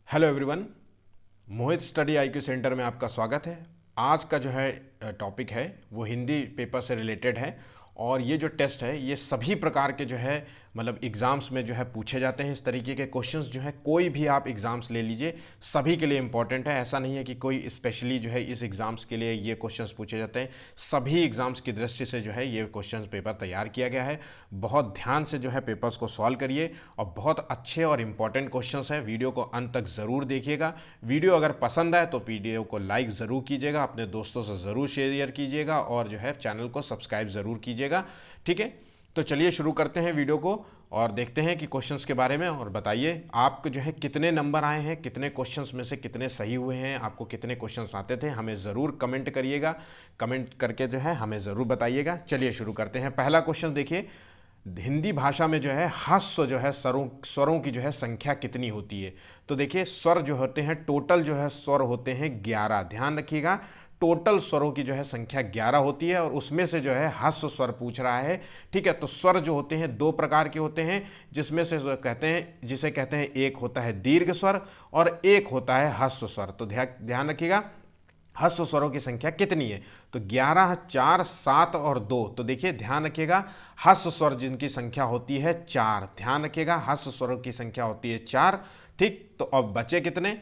Hello everyone. Mohit study IQ centre में आपका स्वागत है। आज का जो है टॉपिक है वो हिंदी पेपर से रिलेटेड है और ये जो टेस्ट है ये सभी प्रकार के जो है मतलब एग्ज़ाम्स में जो है पूछे जाते हैं। इस तरीके के क्वेश्चंस जो है कोई भी आप एग्ज़ाम्स ले लीजिए सभी के लिए इंपॉर्टेंट है। ऐसा नहीं है कि कोई स्पेशली जो है इस एग्ज़ाम्स के लिए ये क्वेश्चंस पूछे जाते हैं। सभी एग्ज़ाम्स की दृष्टि से जो है ये क्वेश्चंस पेपर तैयार किया गया है। बहुत ध्यान से जो है पेपर्स को सॉल्व करिए और बहुत अच्छे और इम्पॉर्टेंट क्वेश्चंस हैं। वीडियो को अंत तक ज़रूर देखिएगा। वीडियो अगर पसंद आए तो वीडियो को लाइक ज़रूर कीजिएगा, अपने दोस्तों से ज़रूर शेयर कीजिएगा और जो है चैनल को सब्सक्राइब ज़रूर कीजिएगा। ठीक है, तो चलिए शुरू करते हैं वीडियो को और देखते हैं कि क्वेश्चंस के बारे में। और बताइए आपको जो है कितने नंबर आए हैं, कितने क्वेश्चंस में से कितने सही हुए हैं, आपको कितने क्वेश्चंस आते थे, हमें ज़रूर कमेंट करिएगा। कमेंट करके जो है हमें ज़रूर बताइएगा। चलिए शुरू करते हैं। पहला क्वेश्चन देखिए, हिंदी भाषा में जो है ह्रस्व जो है स्वरों की जो है संख्या कितनी होती है। तो देखिए स्वर जो होते हैं टोटल जो है स्वर होते हैं 11। ध्यान रखिएगा, टोटल स्वरों की जो है संख्या 11 होती है और उसमें से जो है ह्रस्व स्वर पूछ रहा है। ठीक है, तो स्वर जो होते हैं दो प्रकार के होते हैं, जिसमें से जिसे कहते हैं एक होता है दीर्घ स्वर और एक होता है ह्रस्व स्वर। तो ध्यान रखिएगा ह्रस्व स्वरों की संख्या कितनी है। तो 11, 4, 7 और 2। तो देखिए ध्यान रखिएगा ह्रस्व स्वर जिनकी संख्या होती है 4। ध्यान रखिएगा ह्रस्व स्वरों की संख्या होती है 4। ठीक, तो अब बचे कितने?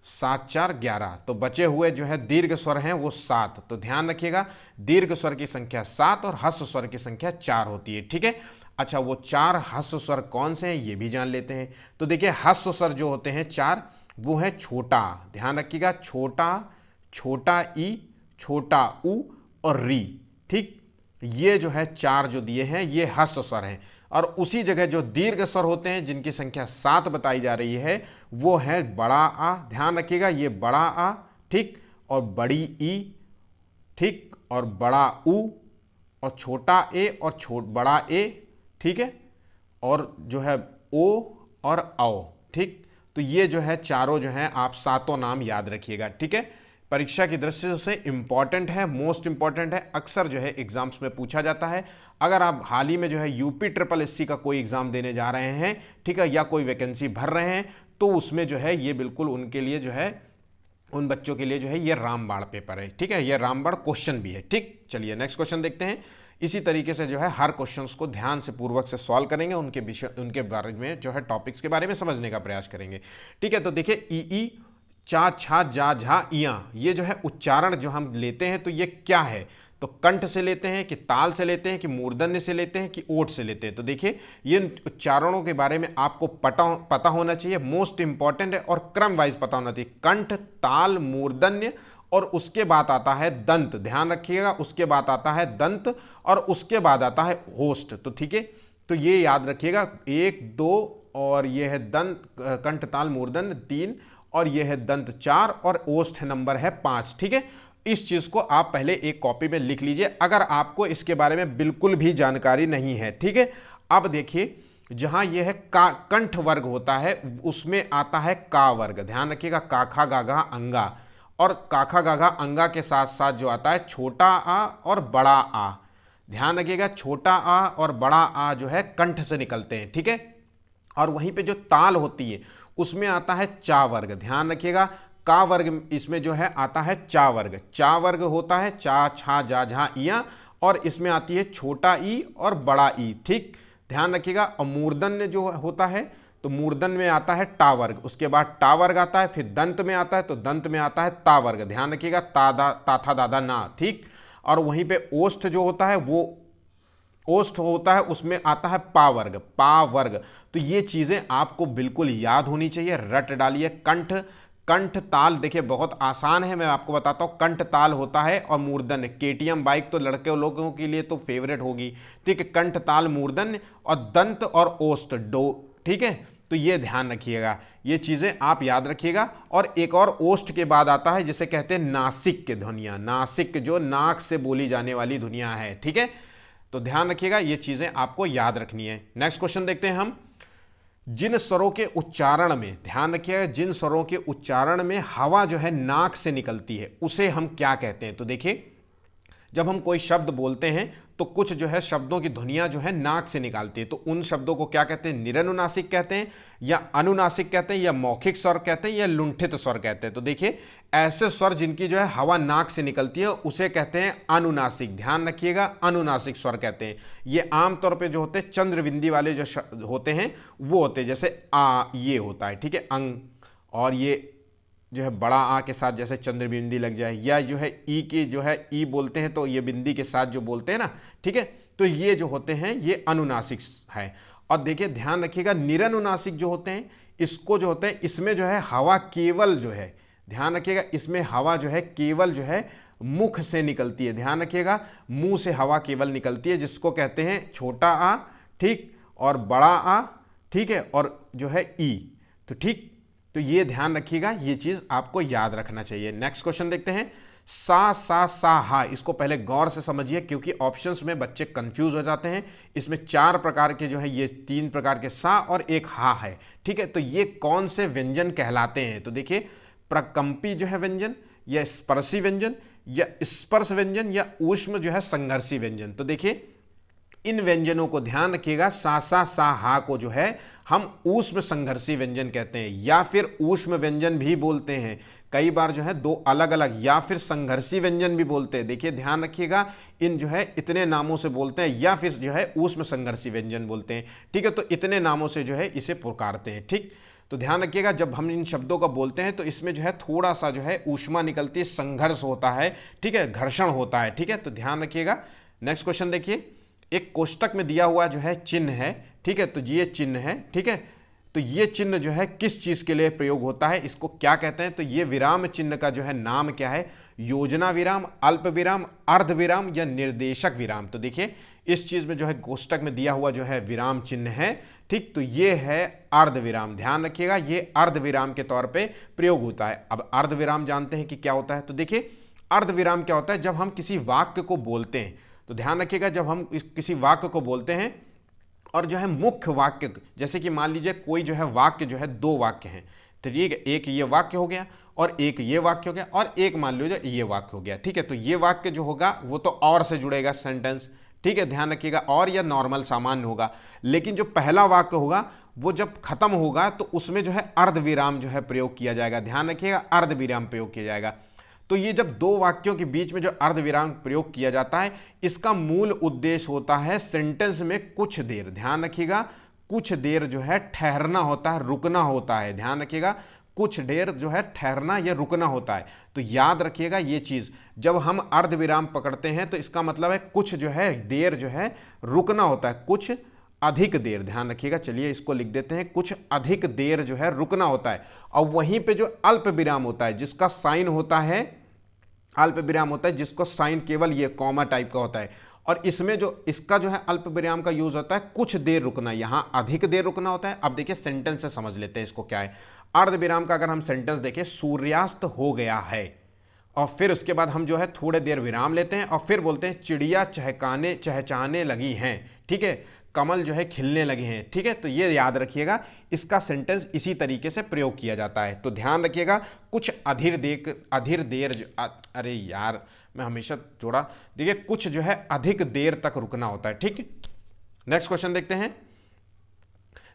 7, 4, 11। तो बचे हुए जो है दीर्घ स्वर हैं वो 7। तो ध्यान रखिएगा दीर्घ स्वर की संख्या 7 और ह्रस्व स्वर की संख्या 4 होती है। ठीक है, अच्छा वो 4 ह्रस्व स्वर कौन से हैं ये भी जान लेते हैं। तो देखिए ह्रस्व स्वर जो होते हैं 4 वो है छोटा। ध्यान रखिएगा छोटा, छोटा ई, छोटा ऊ और री। ठीक, ये जो है 4 जो दिए हैं ये ह्रस्व स्वर हैं। और उसी जगह जो दीर्घ स्वर होते हैं जिनकी संख्या 7 बताई जा रही है वो है बड़ा आ। ध्यान रखिएगा ये बड़ा आ, ठीक, और बड़ी ई, ठीक, और बड़ा ऊ और छोटा ए और बड़ा ए। ठीक है, और जो है ओ और औ। ठीक, तो ये जो है चारों जो है आप सातों नाम याद रखिएगा। ठीक है, परीक्षा की दृष्टि से इंपॉर्टेंट है, मोस्ट इंपॉर्टेंट है, अक्सर जो है एग्जाम्स में पूछा जाता है। अगर आप हाल ही में जो है यूपी ट्रिपल एससी का कोई एग्जाम देने जा रहे हैं, ठीक है, या कोई वैकेंसी भर रहे हैं तो उसमें जो है ये बिल्कुल उनके लिए जो है उन बच्चों के लिए जो है ये रामबाण पेपर है। ठीक है, ये रामबाण क्वेश्चन भी है। ठीक, चलिए नेक्स्ट क्वेश्चन देखते हैं। इसी तरीके से जो है हर क्वेश्चंस को ध्यान से पूर्वक से सॉल्व करेंगे, उनके विषय उनके बारे में जो है टॉपिक्स के बारे में समझने का प्रयास करेंगे। ठीक है, तो देखिए ई, चा, छा, जा, झा, इया, ये जो है उच्चारण जो हम लेते हैं तो ये क्या है। तो कंठ से लेते हैं कि ताल से लेते हैं कि मूर्धन्य से लेते हैं कि ओठ से लेते हैं। तो देखिए ये उच्चारणों के बारे में आपको पता होना चाहिए, मोस्ट इंपॉर्टेंट है, और क्रम वाइज पता होना चाहिए। कंठ, ताल, मूर्धन्य और उसके बाद आता है दंत। ध्यान रखिएगा उसके बाद आता है दंत और उसके बाद आता है होस्ट। तो ठीक है, तो ये याद रखिएगा 1, 2 और ये है दंत, कंठ, ताल, मूर्धन्य 3 और ये है दंत 4 और ओष्ठ नंबर है 5। ठीक है, इस चीज को आप पहले एक कॉपी में लिख लीजिए अगर आपको इसके बारे में बिल्कुल भी जानकारी नहीं है। ठीक है, अब देखिए जहां यह है का कंठ वर्ग होता है उसमें आता है का वर्ग। ध्यान रखिएगा काखा गाघा अंगा, और काखा गाघा अंगा के साथ साथ जो आता है छोटा आ और बड़ा आ। ध्यान रखिएगा छोटा आ और बड़ा आ जो है कंठ से निकलते हैं। ठीक है, और वहीं पे जो ताल होती है उसमें आता है चा वर्ग। ध्यान रखिएगा का वर्ग इसमें जो है आता है चा वर्ग। चा वर्ग होता है चा, छा, जा, झा, इया, और इसमें आती है छोटा ई और बड़ा ई। ठीक, ध्यान रखिएगा। और मूर्धन्य जो होता है तो मूर्धन में आता है टा वर्ग, उसके बाद टा वर्ग आता है, फिर दंत में आता है तो दंत में आता है ता वर्ग। ध्यान रखिएगा तादा, ताथा, दादा, ना। ठीक, और वहीं पे ओष्ठ जो होता है वो ओष्ठ होता है उसमें आता है पा वर्ग, पा वर्ग। तो ये चीजें आपको बिल्कुल याद होनी चाहिए, रट डालिए। कंठ, कंठ ताल देखिए बहुत आसान है, मैं आपको बताता हूं। कंठ ताल होता है और मूर्धन्य, केटीएम बाइक तो लड़के लोगों के लिए तो फेवरेट होगी। ठीक है, कंठ ताल मूर्धन्य और दंत और ओष्ठ डो। ठीक है, तो ये ध्यान रखिएगा, ये चीजें आप याद रखिएगा। और एक और ओष्ठ के बाद आता है जिसे कहते हैं नासिक के ध्वनियां। नासिक जो नाक से बोली जाने वाली ध्वनियां है। ठीक है, तो ध्यान रखिएगा ये चीजें आपको याद रखनी है। नेक्स्ट क्वेश्चन देखते हैं हम। जिन स्वरों के उच्चारण में, ध्यान रखिएगा, जिन स्वरों के उच्चारण में हवा जो है नाक से निकलती है उसे हम क्या कहते हैं। तो देखिए जब हम कोई शब्द बोलते हैं तो कुछ जो है शब्दों की ध्वनियां जो है नाक से निकालती है, तो उन शब्दों को क्या कहते हैं, निरनुनासिक कहते हैं या अनुनासिक कहते हैं या मौखिक स्वर कहते हैं या लुंठित स्वर कहते हैं। तो देखिए ऐसे स्वर जिनकी जो है हवा नाक से निकलती है उसे कहते हैं अनुनासिक। ध्यान रखिएगा, अनुनासिक स्वर कहते हैं। ये आमतौर पे जो होते हैं चंद्रबिंदी वाले जो होते हैं वो होते हैं, जैसे आ ये होता है, ठीक है, अंग, और ये जो है बड़ा आ के साथ जैसे चंद्र बिंदी लग जाए, या जो है ई की जो है ई बोलते हैं तो ये बिंदी के साथ जो बोलते हैं ना, ठीक है, तो ये जो होते हैं ये अनुनासिक है। और देखिए ध्यान रखिएगा निरनुनासिक जो होते हैं इसको जो होते हैं इसमें जो है हवा केवल जो है, ध्यान रखिएगा, इसमें हवा जो है केवल जो है मुख से निकलती है। ध्यान रखिएगा मुंह से हवा केवल निकलती है, जिसको कहते हैं छोटा आ, ठीक, और बड़ा आ, ठीक है, और जो है ई। तो ठीक, तो ये ध्यान रखिएगा, ये चीज आपको याद रखना चाहिए। नेक्स्ट क्वेश्चन देखते हैं, सा हा। इसको पहले गौर से समझिए क्योंकि ऑप्शंस में बच्चे कंफ्यूज हो जाते हैं। इसमें 4 प्रकार के जो है ये 3 प्रकार के सा और एक हा है, ठीक है। तो ये कौन से व्यंजन कहलाते हैं, तो देखिए प्रकंपी जो है व्यंजन, या स्पर्शी व्यंजन, या स्पर्श व्यंजन, या ऊष्म जो है संघर्षी व्यंजन। तो देखिए इन व्यंजनों को ध्यान रखिएगा, सा हा को जो है हम ऊष्म संघर्षी व्यंजन कहते हैं, या फिर ऊष्म व्यंजन भी बोलते हैं। कई बार जो है 2 अलग अलग, या फिर संघर्षी व्यंजन भी बोलते हैं। देखिए ध्यान रखिएगा इन जो है इतने नामों से बोलते हैं, या फिर जो है ऊष्म संघर्षी व्यंजन बोलते हैं, ठीक है। तो इतने नामों से जो है इसे पुकारते हैं, ठीक। तो ध्यान रखिएगा जब हम इन शब्दों का बोलते हैं तो इसमें जो है थोड़ा सा जो है ऊष्मा निकलती है, संघर्ष होता है, ठीक है, घर्षण होता है, ठीक है। तो ध्यान रखिएगा। नेक्स्ट क्वेश्चन देखिए, एक कोष्टक में दिया हुआ जो है चिन्ह है, ठीक है, तो ये चिन्ह है, ठीक है। तो ये चिन्ह जो है किस चीज के लिए प्रयोग होता है, इसको क्या कहते हैं, तो ये विराम चिन्ह का जो है नाम क्या है, योजना विराम, अल्प विराम, अर्ध विराम, या निर्देशक विराम। तो देखिए इस चीज में जो है कोष्टक में दिया हुआ जो है विराम चिन्ह है, ठीक, तो ये है अर्ध विराम। ध्यान रखिएगा ये अर्ध विराम के तौर पे प्रयोग होता है। अब अर्ध विराम जानते हैं कि क्या होता है, तो देखिए अर्ध विराम क्या होता है, जब हम किसी वाक्य को बोलते हैं, तो ध्यान रखिएगा जब हम किसी वाक्य को बोलते हैं और जो है मुख्य वाक्य, जैसे कि मान लीजिए कोई जो है वाक्य जो है 2 वाक्य हैं, तो ठीक है, एक ये वाक्य हो गया और एक ये वाक्य हो गया और एक मान लीजिए ये वाक्य हो गया, ठीक है। तो ये वाक्य जो होगा वो तो और से जुड़ेगा सेंटेंस, ठीक है, ध्यान रखिएगा, और या नॉर्मल सामान्य होगा। लेकिन जो पहला वाक्य होगा वो जब खत्म होगा तो उसमें जो है अर्ध विराम जो है प्रयोग किया जाएगा। ध्यान रखिएगा अर्ध विराम प्रयोग किया जाएगा। तो ये जब 2 वाक्यों के बीच में जो अर्ध विराम प्रयोग किया जाता है, इसका मूल उद्देश्य होता है सेंटेंस में कुछ देर, ध्यान रखिएगा, कुछ देर जो है ठहरना होता है, रुकना होता है। ध्यान रखिएगा कुछ देर जो है ठहरना या रुकना होता है। तो याद रखिएगा ये चीज, जब हम अर्ध विराम पकड़ते हैं तो इसका मतलब है कुछ जो है देर जो है रुकना होता है, कुछ अधिक देर। ध्यान रखिएगा, चलिए इसको लिख देते हैं, कुछ अधिक देर जो है रुकना होता है। और वहीं पे जो अल्प विराम होता है, जिसका साइन होता है अल्प विराम होता है, जिसको साइन केवल ये कॉमा टाइप का होता है, और इसमें जो इसका जो है अल्प विराम का यूज होता है कुछ देर रुकना, यहां अधिक देर रुकना होता है। अब देखिए सेंटेंस से समझ लेते हैं इसको क्या है। अर्ध विराम का अगर हम सेंटेंस देखें, सूर्यास्त हो गया है, और फिर उसके बाद हम जो है थोड़े देर विराम लेते हैं और फिर बोलते हैं चिड़िया चहचहाने लगी हैं, ठीक है, कमल जो है खिलने लगे हैं, ठीक है। तो ये याद रखिएगा, इसका सेंटेंस इसी तरीके से प्रयोग किया जाता है। तो ध्यान रखिएगा कुछ अधीर देर अरे यार मैं हमेशा जोड़ा, देखिए कुछ जो है अधिक देर तक रुकना होता है, ठीक। नेक्स्ट क्वेश्चन देखते हैं,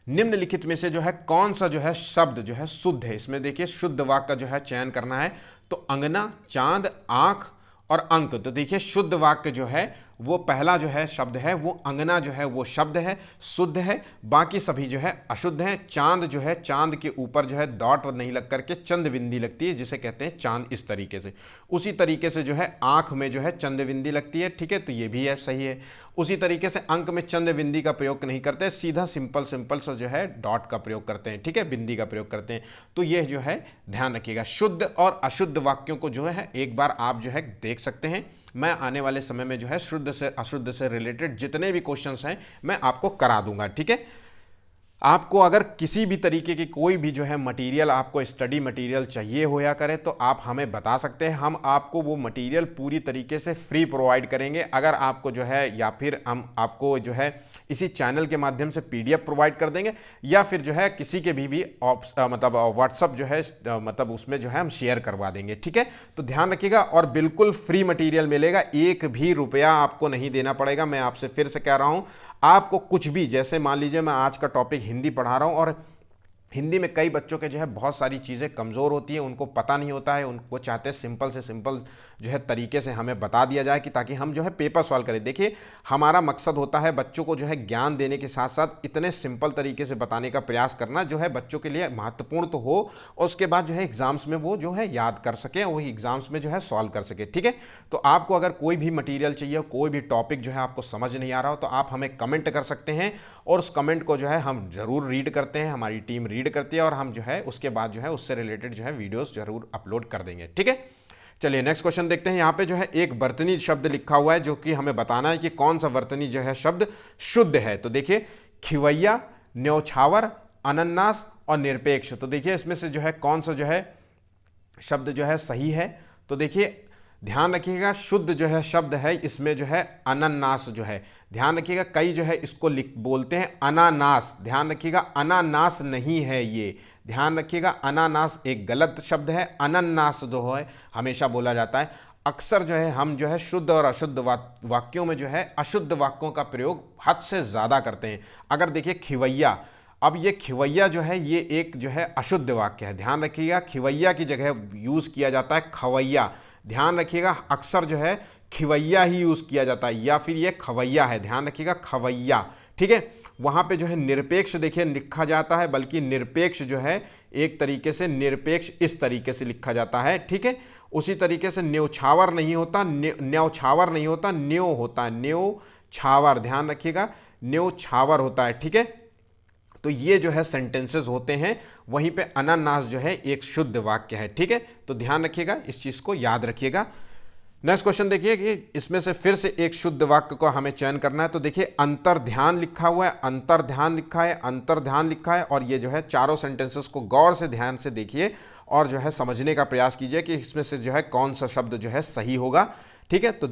निम्नलिखित में से जो है कौन सा जो है शब्द जो है शुद्ध है। इसमें देखिए शुद्ध वाक्य का जो है चयन करना है, तो अंगना, चांद, आंख और अंक। तो देखिए शुद्ध वाक्य जो है वो पहला जो है शब्द है वो अंगना जो है वो शब्द है, शुद्ध है, बाकी सभी जो है अशुद्ध है। चांद जो है, चांद के ऊपर जो है डॉट नहीं लग करके चंद बिंदी लगती है, जिसे कहते हैं चांद, इस तरीके से। उसी तरीके से जो है आंख में जो है चंद बिंदी लगती है, ठीक है, तो ये भी है, सही है। उसी तरीके से अंक में चंद बिंदी का प्रयोग नहीं करते, सीधा सिंपल सा जो है डॉट का प्रयोग करते हैं, ठीक है, बिंदी का प्रयोग करते हैं। तो ये जो है ध्यान रखिएगा, शुद्ध और अशुद्ध वाक्यों को जो है एक बार आप जो है देख सकते हैं। मैं आने वाले समय में जो है शुद्ध से अशुद्ध से रिलेटेड जितने भी क्वेश्चंस हैं मैं आपको करा दूंगा, ठीक है। आपको अगर किसी भी तरीके की कोई भी जो है मटेरियल, आपको स्टडी मटेरियल चाहिए होया करे तो आप हमें बता सकते हैं, हम आपको वो मटेरियल पूरी तरीके से फ्री प्रोवाइड करेंगे। अगर आपको जो है, या फिर हम आपको जो है इसी चैनल के माध्यम से पीडीएफ प्रोवाइड कर देंगे, या फिर जो है किसी के भी मतलब व्हाट्सअप जो है मतलब उसमें जो है हम शेयर करवा देंगे, ठीक है। तो ध्यान रखिएगा, और बिल्कुल फ्री मटेरियल मिलेगा, एक भी रुपया आपको नहीं देना पड़ेगा। मैं आपसे फिर से कह रहा हूं, आपको कुछ भी, जैसे मान लीजिए मैं आज का टॉपिक हिंदी पढ़ा रहा हूं, और हिंदी में कई बच्चों के जो है बहुत सारी चीज़ें कमज़ोर होती हैं, उनको पता नहीं होता है, उनको चाहते हैं सिंपल से सिंपल जो है तरीके से हमें बता दिया जाए, कि ताकि हम जो है पेपर सॉल्व करें। देखिए, हमारा मकसद होता है बच्चों को जो है ज्ञान देने के साथ साथ इतने सिंपल तरीके से बताने का प्रयास करना जो है बच्चों के लिए महत्वपूर्ण तो हो, और उसके बाद जो है एग्जाम्स में वो जो है याद कर सके, वही एग्जाम्स में जो है सॉल्व कर सके, ठीक है। तो आपको अगर कोई भी मटीरियल चाहिए, कोई भी टॉपिक जो है आपको समझ नहीं आ रहा हो, तो आप हमें कमेंट कर सकते हैं, और उस कमेंट को जो है हम जरूर रीड करते हैं, हमारी टीम रीड करती है, और हम जो है उसके बाद जो है उससे रिलेटेड जो है वीडियोस जरूर अपलोड कर देंगे, ठीक है। चलिए नेक्स्ट क्वेश्चन देखते हैं। यहां पे जो है एक वर्तनी शब्द लिखा हुआ है, जो कि हमें बताना है कि कौन सा वर्तनी जो है शब्द शुद्ध है। तो देखिए, खिवैया, न्यौछावर, अनन्नास और निरपेक्ष। तो देखिए इसमें से जो है कौन सा जो है शब्द जो है सही है। तो देखिए ध्यान रखिएगा, शुद्ध जो है शब्द है इसमें जो है अनानास जो है, ध्यान रखिएगा, कई जो है इसको बोलते हैं अनानास, ध्यान रखिएगा, अनानास नहीं है ये, ध्यान रखिएगा, अनानास एक गलत शब्द है, अनन्नास जो है हमेशा बोला जाता है। अक्सर जो है हम जो है शुद्ध और अशुद्ध वाक्यों में जो है अशुद्ध वाक्यों का प्रयोग हद से ज़्यादा करते हैं। अगर देखिए खिवैया, अब ये खिवैया जो है ये एक जो है अशुद्ध वाक्य है, ध्यान रखिएगा, खिवैया की जगह यूज़ किया जाता है खवैया, ध्यान रखिएगा, अक्सर जो है खिवैया ही यूज़ किया जाता है, या फिर ये खवैया है, ध्यान रखिएगा, खवैया, ठीक है। वहाँ पे जो है निरपेक्ष देखिए लिखा जाता है, बल्कि निरपेक्ष जो है एक तरीके से निरपेक्ष इस तरीके से लिखा जाता है, ठीक है। उसी तरीके से न्यौछावर नहीं होता, न्यौछावर नहीं होता, न्यो होता है, न्यौछावर, ध्यान रखिएगा, न्यौछावर होता है, ठीक है। तो ये जो है सेंटेंसेस होते हैं, वहीं पे अनानास जो है एक शुद्ध वाक्य है, ठीक है। तो ध्यान रखिएगा, इस चीज को याद रखिएगा। नेक्स्ट क्वेश्चन देखिए कि इसमें से फिर से एक शुद्ध वाक्य को हमें चयन करना है। तो देखिए अंतर्ध्यान लिखा हुआ है, अंतर्ध्यान लिखा है, अंतर्ध्यान लिखा है, और ये जो है चारों सेंटेंसेस को गौर से ध्यान से देखिए और जो है समझने का प्रयास कीजिए कि इसमें से जो है कौन सा शब्द जो है सही होगा, ठीक है। तो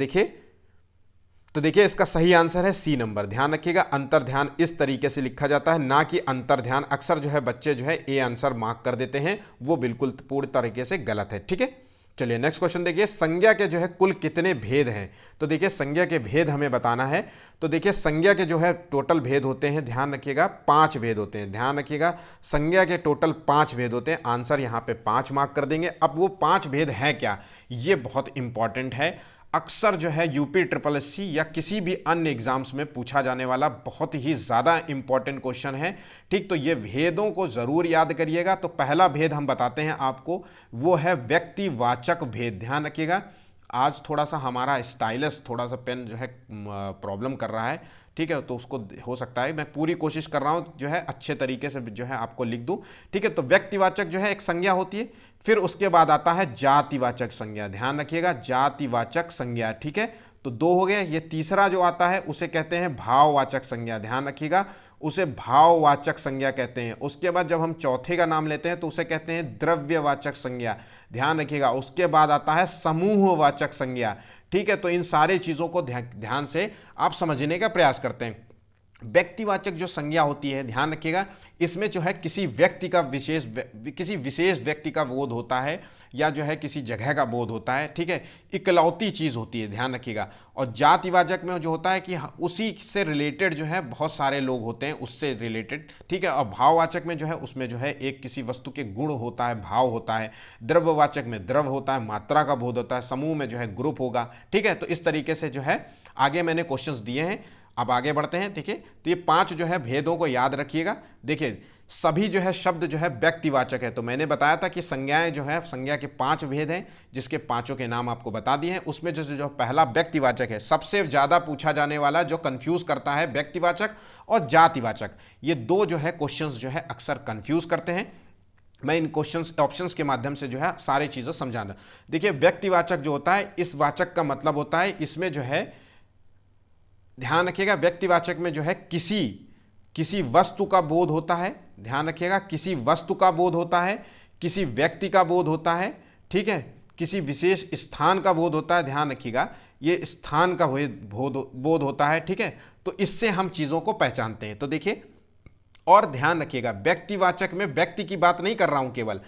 देखिए इसका सही आंसर है सी नंबर, ध्यान रखिएगा, अंतर्ध्यान इस तरीके से लिखा जाता है, ना कि अंतर्ध्यान। अक्सर जो है बच्चे जो है ए आंसर मार्क कर देते हैं, वो बिल्कुल पूरी तरीके से गलत है, ठीक है। चलिए नेक्स्ट क्वेश्चन देखिए, संज्ञा के जो है कुल कितने भेद हैं। तो देखिए संज्ञा के भेद हमें बताना है। तो देखिए संज्ञा के जो है टोटल भेद होते हैं, ध्यान रखिएगा, 5 भेद होते हैं, ध्यान रखिएगा, संज्ञा के टोटल 5 भेद होते हैं। आंसर यहाँ पे 5 मार्क कर देंगे। अब वो 5 भेद हैं क्या, ये बहुत इंपॉर्टेंट है। अक्सर जो है यूपी ट्रिपल एससी या किसी भी अन्य एग्जाम्स में पूछा जाने वाला बहुत ही ज़्यादा इंपॉर्टेंट क्वेश्चन है, ठीक। तो ये भेदों को ज़रूर याद करिएगा। तो पहला भेद हम बताते हैं आपको, वो है व्यक्तिवाचक भेद, ध्यान रखिएगा। आज थोड़ा सा हमारा स्टाइलस, थोड़ा सा पेन जो है प्रॉब्लम कर रहा है, ठीक है, तो उसको हो सकता है, मैं पूरी कोशिश कर रहा हूँ जो है अच्छे तरीके से जो है आपको लिख दूँ, ठीक है। तो व्यक्तिवाचक जो है एक संज्ञा होती है, फिर उसके बाद आता है जातिवाचक संज्ञा, ध्यान रखिएगा, जातिवाचक संज्ञा, ठीक है। तो 2 हो गए। ये तीसरा जो आता है उसे कहते हैं भाववाचक संज्ञा, ध्यान रखिएगा, उसे भाववाचक संज्ञा कहते हैं। उसके बाद जब हम चौथे का नाम लेते हैं तो उसे कहते हैं द्रव्यवाचक संज्ञा, ध्यान रखिएगा। उसके बाद आता है समूहवाचक संज्ञा, ठीक है। तो इन सारे चीज़ों को ध्यान से आप समझने का प्रयास करते हैं। व्यक्तिवाचक जो संज्ञा होती है, ध्यान रखिएगा, इसमें जो है किसी विशेष व्यक्ति का बोध होता है, या जो है किसी जगह का बोध होता है, ठीक है, इकलौती चीज़ होती है, ध्यान रखिएगा। और जातिवाचक में जो होता है कि उसी से रिलेटेड जो है बहुत सारे लोग होते हैं, उससे रिलेटेड, ठीक है। और भाववाचक में जो है उसमें जो है एक किसी वस्तु के गुण होता है, भाव होता है। द्रव्यवाचक में द्रव्य होता है, मात्रा का बोध होता है। समूह में जो है ग्रुप होगा, ठीक है। तो इस तरीके से जो है आगे मैंने क्वेश्चंस दिए हैं। अब आगे बढ़ते हैं, देखिए, तो ये 5 जो है भेदों को याद रखिएगा। देखिए सभी जो है शब्द जो है व्यक्तिवाचक है, तो मैंने बताया था कि संज्ञाएं जो है, संज्ञा के 5 भेद हैं, जिसके 5 के नाम आपको बता दिए हैं। उसमें जो पहला व्यक्तिवाचक है, सबसे ज़्यादा पूछा जाने वाला, जो कंफ्यूज करता है, व्यक्तिवाचक और जातिवाचक, ये 2 जो है क्वेश्चंस जो है अक्सर कंफ्यूज करते हैं। मैं इन क्वेश्चंस ऑप्शंस के माध्यम से जो है सारी चीज़ें समझाना। देखिए व्यक्तिवाचक जो होता है, इस वाचक का मतलब होता है, इसमें जो है ध्यान रखिएगा, व्यक्तिवाचक में जो है किसी किसी वस्तु का बोध होता है, ध्यान रखिएगा, किसी वस्तु का बोध होता है, किसी व्यक्ति का बोध होता है, ठीक है, किसी विशेष स्थान का बोध होता है, ध्यान रखिएगा ये स्थान का बोध होता है, ठीक है। तो इससे हम चीज़ों को पहचानते हैं। तो देखिए, और ध्यान रखिएगा व्यक्तिवाचक में व्यक्ति की बात नहीं कर रहा हूं, केवल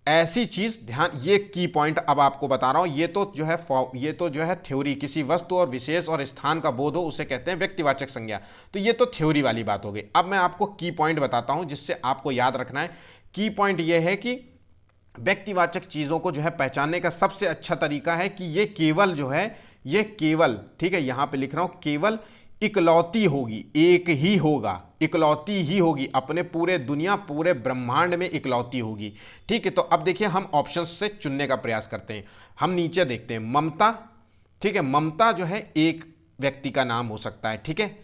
ऐसी चीज, ध्यान, ये की पॉइंट अब आपको बता रहा हूं, ये तो जो है थ्योरी, किसी वस्तु और विशेष और स्थान का बोध हो उसे कहते हैं व्यक्तिवाचक संज्ञा। तो ये तो थ्योरी वाली बात हो गई। अब मैं आपको की पॉइंट बताता हूं जिससे आपको याद रखना है। की पॉइंट ये है कि व्यक्तिवाचक चीजों को जो है पहचानने का सबसे अच्छा तरीका है कि ये केवल जो है, ये केवल, ठीक है, यहां पे लिख रहा हूं, केवल इकलौती होगी, एक ही होगा, इकलौती ही होगी, अपने पूरे दुनिया, पूरे ब्रह्मांड में इकलौती होगी, ठीक है। तो अब देखिए हम ऑप्शंस से चुनने का प्रयास करते हैं। हम नीचे देखते हैं, ममता, ठीक है, ममता जो है एक व्यक्ति का नाम हो सकता है, ठीक है।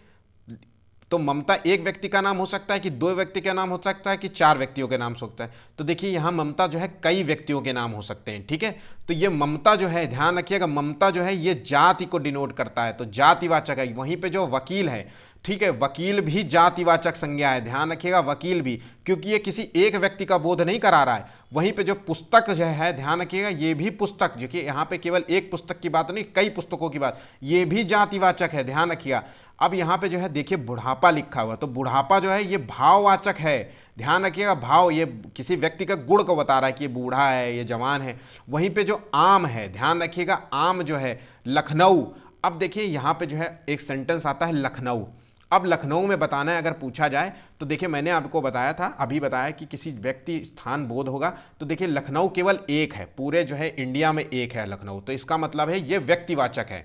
तो ममता एक व्यक्ति का नाम हो सकता है कि दो व्यक्ति का नाम हो सकता है कि चार व्यक्तियों के नाम हो सकता है। तो देखिए यहां ममता जो है कई व्यक्तियों के नाम हो सकते हैं, ठीक है। तो ये ममता जो है, ध्यान रखिएगा, ममता जो है ये जाति को डिनोट करता है, तो जातिवाचक है। वहीं पे जो वकील है, ठीक है, वकील भी जातिवाचक संज्ञा है, ध्यान रखिएगा, वकील भी, क्योंकि ये किसी एक व्यक्ति का बोध नहीं करा रहा है। वहीं पे जो पुस्तक जो है, ध्यान रखिएगा, ये भी पुस्तक, जो कि यहाँ पे केवल एक पुस्तक की बात नहीं, कई पुस्तकों की बात, ये भी जातिवाचक है, ध्यान रखिएगा। अब यहाँ पे जो है देखिए बुढ़ापा लिखा हुआ, तो बुढ़ापा जो है ये भाववाचक है, ध्यान रखिएगा, भाव, ये किसी व्यक्ति का गुण को बता रहा है कि ये बूढ़ा है, ये जवान है। वहीं पे जो आम है, ध्यान रखिएगा, आम जो है लखनऊ। अब देखिए यहाँ पे जो है एक सेंटेंस आता है लखनऊ। अब लखनऊ में बताना है अगर पूछा जाए तो देखिए मैंने आपको बताया था, अभी बताया कि किसी व्यक्ति स्थान बोध होगा। तो देखिए लखनऊ केवल एक है, पूरे जो है इंडिया में एक है लखनऊ, तो इसका मतलब है ये व्यक्तिवाचक है,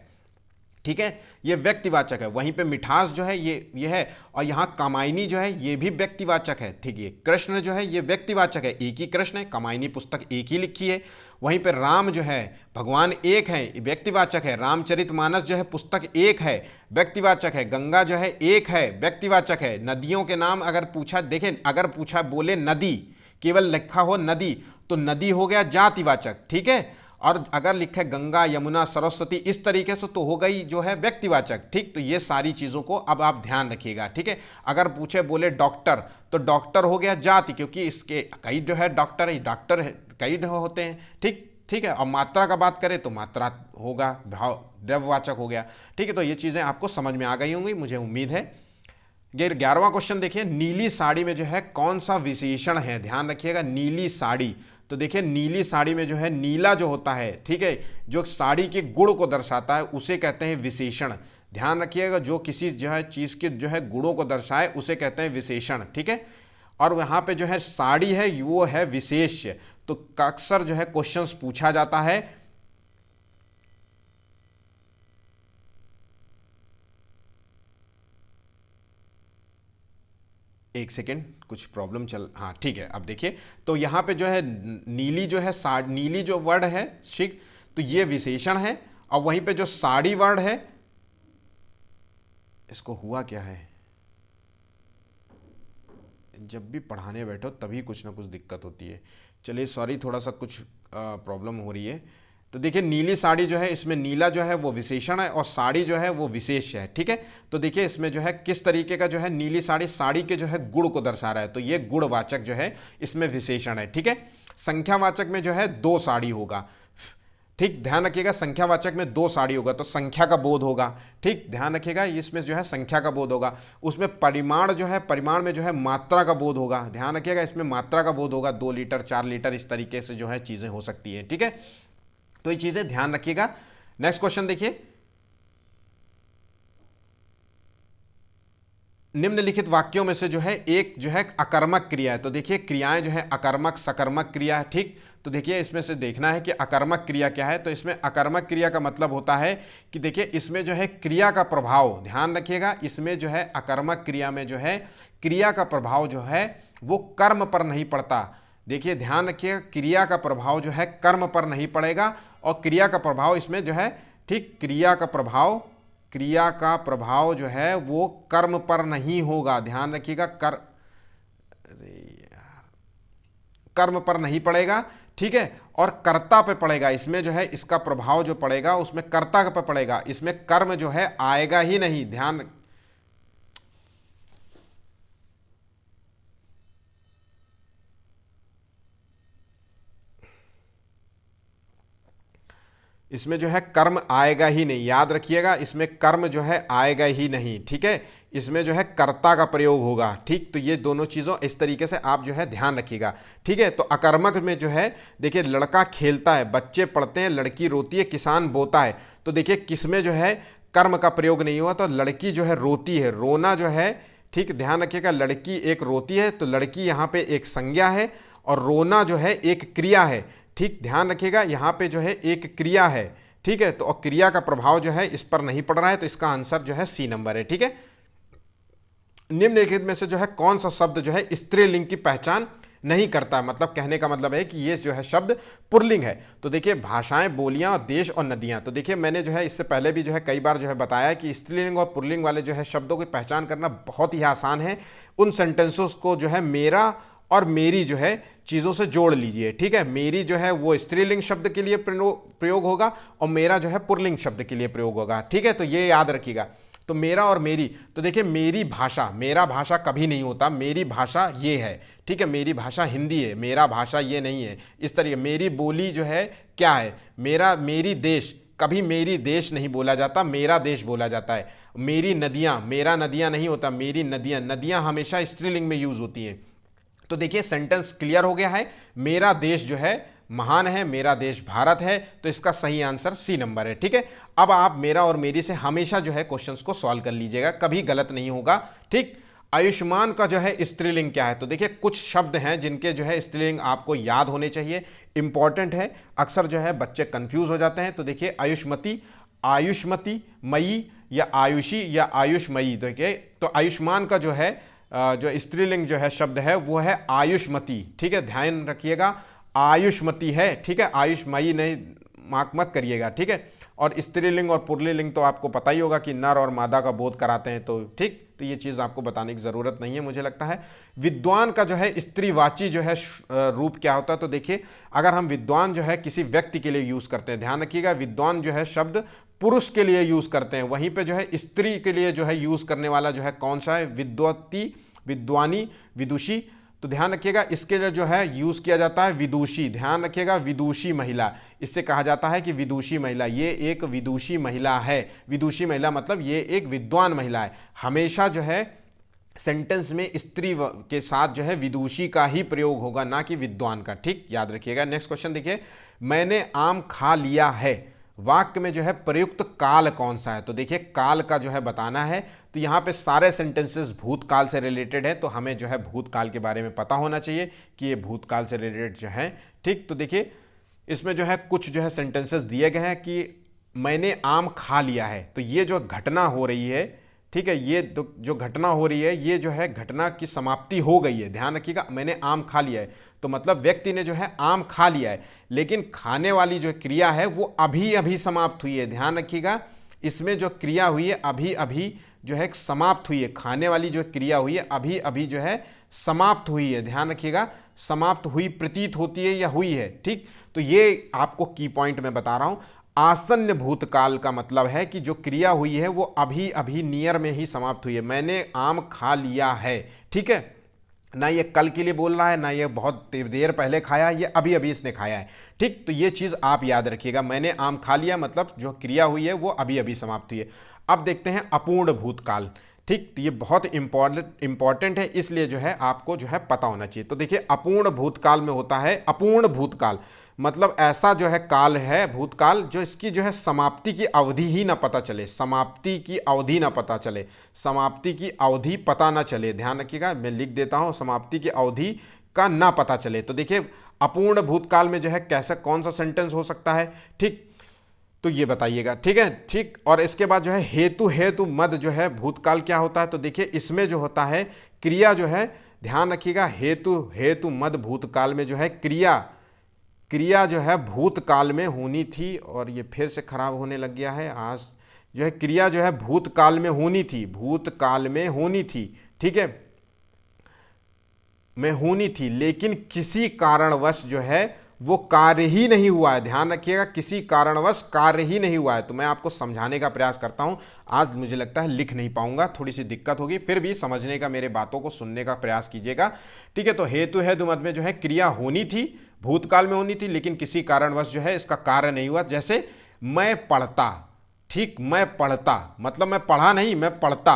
ठीक है, ये व्यक्तिवाचक है। वहीं पे मिठास जो है ये है, और यहाँ कामायनी जो है ये भी व्यक्तिवाचक है, ठीक है। कृष्ण जो है ये व्यक्तिवाचक है, एक ही कृष्ण है, कामायनी पुस्तक एक ही लिखी है। वहीं पे राम जो है, भगवान एक है, व्यक्तिवाचक है। रामचरितमानस जो है पुस्तक एक है, व्यक्तिवाचक है। गंगा जो है एक है, व्यक्तिवाचक है। नदियों के नाम अगर पूछा, देखें अगर पूछा बोले नदी, केवल लिखा हो नदी, तो नदी हो गया जातिवाचक, ठीक है। और अगर लिखे गंगा, यमुना, सरस्वती, इस तरीके से तो हो गई जो है व्यक्तिवाचक, ठीक। तो ये सारी चीज़ों को अब आप ध्यान रखिएगा, ठीक है। अगर पूछे बोले डॉक्टर, तो डॉक्टर हो गया जाति, क्योंकि इसके कई जो है डॉक्टर है, कई होते हैं, ठीक है। और मात्रा का बात करें तो मात्रा होगा, भाव द्रव्यवाचक हो गया, ठीक है। तो ये चीज़ें आपको समझ में आ गई होंगी, मुझे उम्मीद है। ये 11वां क्वेश्चन देखिए, नीली साड़ी में जो है कौन सा विशेषण है, ध्यान रखिएगा, नीली साड़ी। तो देखिए नीली साड़ी में जो है नीला जो होता है, ठीक है, जो साड़ी के गुण को दर्शाता है उसे कहते हैं विशेषण, ध्यान रखिएगा। जो किसी जो है चीज़ के जो है गुणों को दर्शाए उसे कहते हैं विशेषण, ठीक है। और वहाँ पे जो है साड़ी है वो है विशेष्य। तो अक्सर जो है क्वेश्चंस पूछा जाता है, एक सेकेंड, कुछ प्रॉब्लम हाँ ठीक है। अब देखिए तो यहाँ पे जो है नीली जो है नीली जो वर्ड है, ठीक, तो ये विशेषण है। और वहीं पे जो साड़ी वर्ड है, इसको हुआ क्या है, जब भी पढ़ाने बैठो तभी कुछ ना कुछ दिक्कत होती है। चलिए सॉरी, थोड़ा सा कुछ प्रॉब्लम हो रही है। तो देखिए नीली साड़ी जो है, इसमें नीला जो है वो विशेषण है और साड़ी जो है वो विशेष है, ठीक है। तो देखिए इसमें जो है किस तरीके का जो है नीली साड़ी, साड़ी के जो है गुण को दर्शा रहा है, तो ये गुणवाचक जो है इसमें विशेषण है, ठीक है। संख्यावाचक में जो है दो साड़ी होगा, ठीक, ध्यान रखिएगा, संख्यावाचक में दो साड़ी होगा तो संख्या का बोध होगा, ठीक, ध्यान रखिएगा, इसमें जो है संख्या का बोध होगा। उसमें परिमाण जो है, परिमाण में जो है मात्रा का बोध होगा, ध्यान रखिएगा, इसमें मात्रा का बोध होगा, 2 लीटर 4 लीटर इस तरीके से जो है चीज़ें हो सकती है, ठीक है। तो ये चीज़ें ध्यान रखिएगा। नेक्स्ट क्वेश्चन देखिए, निम्नलिखित वाक्यों में से जो है एक जो है अकर्मक क्रिया है। तो देखिए क्रियाएं जो है अकर्मक, सकर्मक क्रिया है, ठीक। तो देखिए इसमें से देखना है कि अकर्मक क्रिया क्या है। तो इसमें अकर्मक क्रिया का मतलब होता है कि देखिए इसमें जो है क्रिया का प्रभाव, ध्यान रखिएगा, इसमें जो है अकर्मक क्रिया में जो है क्रिया का प्रभाव जो है वो कर्म पर नहीं पड़ता। देखिए ध्यान रखिएगा, क्रिया का प्रभाव जो है कर्म पर नहीं पड़ेगा, और क्रिया का प्रभाव इसमें जो है, ठीक, क्रिया का प्रभाव जो है वो कर्म पर नहीं होगा, ध्यान रखिएगा, कर्म पर नहीं पड़ेगा, ठीक है, और कर्ता पे पड़ेगा। इसमें जो है इसका प्रभाव जो पड़ेगा उसमें कर्ता पे पड़ेगा, इसमें कर्म जो है आएगा ही नहीं। ध्यान, इसमें जो है कर्म आएगा ही नहीं, याद रखिएगा, इसमें कर्म जो है आएगा ही नहीं, ठीक है। इसमें जो है कर्ता का प्रयोग होगा, ठीक। तो ये दोनों चीज़ों इस तरीके से आप जो है ध्यान रखिएगा, ठीक है। तो अकर्मक में जो है देखिए, लड़का खेलता है, बच्चे पढ़ते हैं, लड़की रोती है, किसान बोता है। तो देखिए किसमें जो है कर्म का प्रयोग नहीं हुआ, तो लड़की जो है रोती है, रोना जो है, ठीक, ध्यान रखिएगा, लड़की एक रोती है, तो लड़की यहाँ पे एक संज्ञा है और रोना जो है एक क्रिया है, ठीक। ध्यान रखिएगा यहाँ पे जो है एक क्रिया है, ठीक है। तो और क्रिया का प्रभाव जो है इस पर नहीं पड़ रहा है, तो इसका आंसर जो है सी नंबर है, ठीक है। निम्नलिखित में से जो है कौन सा शब्द जो है स्त्रीलिंग की पहचान नहीं करता, मतलब कहने का मतलब है कि ये जो है शब्द पुल्लिंग है। तो देखिए भाषाएं, बोलियां, देश और नदियां। तो देखिए मैंने जो है इससे पहले भी जो है कई बार जो है बताया कि स्त्रीलिंग और पुल्लिंग वाले जो है शब्दों की पहचान करना बहुत ही आसान है। उन सेंटेंसेस को जो है मेरा और मेरी जो है चीज़ों से जोड़ लीजिए, ठीक है। मेरी जो है वो स्त्रीलिंग शब्द के लिए प्रयोग होगा और मेरा जो है पुल्लिंग शब्द के लिए प्रयोग होगा, ठीक है। तो ये याद रखिएगा। तो मेरा और मेरी, तो देखिए मेरी भाषा, मेरा भाषा कभी नहीं होता, मेरी भाषा ये है, ठीक है। मेरी भाषा हिंदी है, मेरा भाषा ये नहीं है, इस तरीके। मेरी बोली जो है क्या है, मेरा, मेरी देश, कभी मेरी देश नहीं बोला जाता, मेरा देश बोला जाता है। मेरी नदियाँ, मेरा नदियाँ नहीं होता, मेरी नदियाँ, नदियाँ हमेशा स्त्रीलिंग में यूज होती हैं। तो देखिए सेंटेंस क्लियर हो गया है, मेरा देश जो है महान है, मेरा देश भारत है, तो इसका सही आंसर सी नंबर है, ठीक है। अब आप मेरा और मेरी से हमेशा जो है क्वेश्चंस को सॉल्व कर लीजिएगा, कभी गलत नहीं होगा, ठीक। आयुष्मान का जो है स्त्रीलिंग क्या है, तो देखिए कुछ शब्द हैं जिनके जो है स्त्रीलिंग आपको याद होने चाहिए, इंपॉर्टेंट है, अक्सर जो है बच्चे कंफ्यूज हो जाते हैं। तो देखिए आयुष्मती, आयुष्मती, मई या आयुषी या आयुषमयी। देखिए तो आयुष्मान का जो है जो स्त्रीलिंग जो है शब्द है वो है आयुष्मती, ठीक है। ध्यान रखिएगा आयुष्मती है, ठीक है, आयुष्मयी नहीं मार्क मत करिएगा, ठीक है। और स्त्रीलिंग और पुल्लिंग तो आपको पता ही होगा कि नर और मादा का बोध कराते हैं, तो ठीक, तो ये चीज़ आपको बताने की ज़रूरत नहीं है मुझे लगता है। विद्वान का जो है स्त्रीवाची जो है रूप क्या होता है, तो देखिए अगर हम विद्वान जो है किसी व्यक्ति के लिए यूज़ करते हैं, ध्यान रखिएगा विद्वान जो है शब्द पुरुष के लिए यूज़ करते हैं, वहीं पे जो है स्त्री के लिए जो है यूज़ करने वाला जो है कौन सा है, विद्वती, विद्वानी, विदुषी। तो ध्यान रखिएगा इसके लिए जो है यूज किया जाता है विदुषी, ध्यान रखिएगा विदुषी महिला, इससे कहा जाता है कि विदुषी महिला, ये एक विदुषी महिला है। विदुषी महिला मतलब ये एक विद्वान महिला है। हमेशा जो है सेंटेंस में स्त्री के साथ जो है विदुषी का ही प्रयोग होगा, ना कि विद्वान का, ठीक, याद रखिएगा। नेक्स्ट क्वेश्चन देखिए, मैंने आम खा लिया है, वाक्य में जो है प्रयुक्त काल कौन सा है, तो देखिए काल का जो है बताना है। तो यहाँ पे सारे सेंटेंसेस भूतकाल से रिलेटेड है, तो हमें जो है भूतकाल के बारे में पता होना चाहिए कि ये भूतकाल से रिलेटेड जो है, ठीक। तो देखिए इसमें जो है कुछ जो है सेंटेंसेस दिए गए हैं कि मैंने आम खा लिया है, तो ये जो घटना हो रही है, ठीक है, ये जो घटना हो रही है ये जो है घटना की समाप्ति हो गई है, ध्यान रखिएगा। मैंने आम खा लिया है तो मतलब व्यक्ति ने जो है आम खा लिया है, लेकिन खाने वाली जो क्रिया है वो अभी अभी समाप्त हुई है, ध्यान रखिएगा। इसमें जो क्रिया हुई है अभी अभी जो है समाप्त हुई है, खाने वाली जो क्रिया हुई है अभी अभी जो है समाप्त हुई है, ध्यान रखिएगा। समाप्त हुई प्रतीत होती है या हुई है, ठीक। तो ये आपको की पॉइंट मैं बता रहा हूं। आसन्न भूतकाल का मतलब है कि जो क्रिया हुई है वो अभी अभी नियर में ही समाप्त हुई है। मैंने आम खा लिया है, ठीक है, ना ये कल के लिए बोल रहा है, ना ये बहुत देर पहले खाया है, ये अभी अभी इसने खाया है, ठीक। तो ये चीज़ आप याद रखिएगा, मैंने आम खा लिया मतलब जो क्रिया हुई है वो अभी अभी समाप्त हुई है। अब देखते हैं अपूर्ण भूतकाल, ठीक। तो ये बहुत इंपॉर्टेंट है, इसलिए जो है आपको जो है पता होना चाहिए। तो देखिए अपूर्ण भूतकाल में होता है, अपूर्ण भूतकाल मतलब ऐसा जो है काल है, भूतकाल, जो इसकी जो है समाप्ति की अवधि ही ना पता चले, समाप्ति की अवधि ना पता चले, समाप्ति की अवधि पता ना चले, ध्यान रखिएगा, मैं लिख देता हूं, समाप्ति की अवधि का ना पता चले। तो देखिए अपूर्ण भूतकाल में जो है कैसा कौन सा सेंटेंस हो सकता है, ठीक, तो ये बताइएगा, ठीक है, ठीक। और इसके बाद जो है हेतु, हेतु मद जो है भूतकाल क्या होता है, तो देखिए इसमें जो होता है क्रिया जो है, ध्यान रखिएगा, हेतु, हेतु मद भूतकाल में जो है क्रिया जो है भूतकाल में होनी थी, और ये फिर से खराब होने लग गया है आज, जो है क्रिया जो है भूतकाल में होनी थी, भूतकाल में होनी थी, ठीक है, में होनी थी, लेकिन किसी कारणवश जो है वो कार्य ही नहीं हुआ है, ध्यान रखिएगा, किसी कारणवश कार्य ही नहीं हुआ है। तो मैं आपको समझाने का प्रयास करता हूं, आज मुझे लगता है लिख नहीं पाऊंगा, थोड़ी सी दिक्कत होगी, फिर भी समझने का, मेरे बातों को सुनने का प्रयास कीजिएगा, ठीक है। तो हेतु है दुमत में जो है क्रिया होनी थी, भूतकाल में होनी थी, लेकिन किसी कारणवश जो है इसका कार्य नहीं हुआ। जैसे मैं पढ़ता, ठीक, मैं पढ़ता मतलब मैं पढ़ा नहीं, मैं पढ़ता।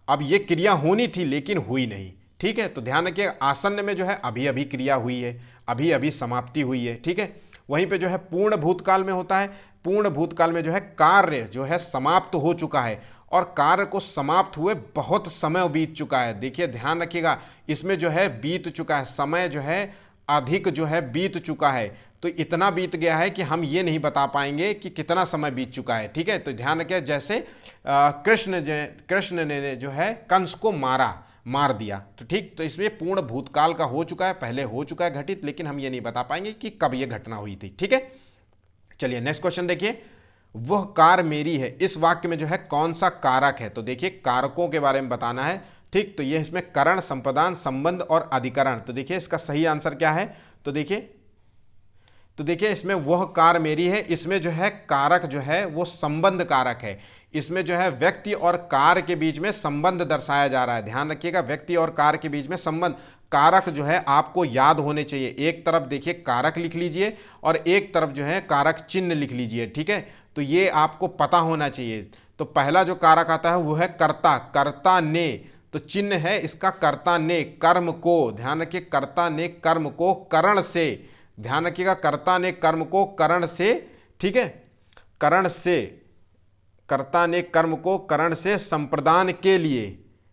अब ये क्रिया होनी थी लेकिन हुई नहीं, ठीक है। तो ध्यान रखिए आसन्न में जो है अभी अभी क्रिया हुई है, अभी अभी समाप्ति हुई है, ठीक है। वहीं पे जो है पूर्ण भूतकाल में होता है, पूर्ण भूतकाल में जो है कार्य जो है समाप्त हो चुका है और कार्य को समाप्त हुए बहुत समय बीत चुका है। देखिए ध्यान रखिएगा इसमें जो है बीत चुका है, समय जो है अधिक जो है बीत चुका है। तो इतना बीत गया है कि हम ये नहीं बता पाएंगे कि कितना समय बीत चुका है, ठीक है। तो ध्यान रखिए जैसे कृष्ण ने जो है कंस को मार दिया, तो ठीक। तो इसमें पूर्ण भूतकाल का हो चुका है, पहले हो चुका है घटित, लेकिन हम ये नहीं बता पाएंगे कि कब ये घटना हुई थी, ठीक है। चलिए नेक्स्ट क्वेश्चन देखिए, वह कार मेरी है, इस वाक्य में जो है कौन सा कारक है। तो देखिए कारकों के बारे में बताना है, ठीक। तो ये इसमें करण, संप्रदान, संबंध और अधिकरण। तो देखिए इसका सही आंसर क्या है। तो देखिए इसमें वह कार मेरी है, इसमें जो है कारक जो है वो संबंध कारक है। इसमें जो है व्यक्ति और कार के बीच में संबंध दर्शाया जा रहा है। ध्यान रखिएगा व्यक्ति और कार के बीच में संबंध, कारक जो है आपको याद होने चाहिए। एक तरफ देखिए कारक लिख लीजिए और एक तरफ जो है कारक चिन्ह लिख लीजिए, ठीक है। तो ये आपको पता होना चाहिए। तो पहला जो कारक आता है वो है कर्ता, कर्ता ने, तो चिन्ह है इसका कर्ता ने, कर्म को, ध्यान रखिए कर्ता ने कर्म को करण से, ध्यान रखिएगा कर्ता ने कर्म को करण से, ठीक है, करण से, कर्ता ने कर्म को करण से संप्रदान के लिए,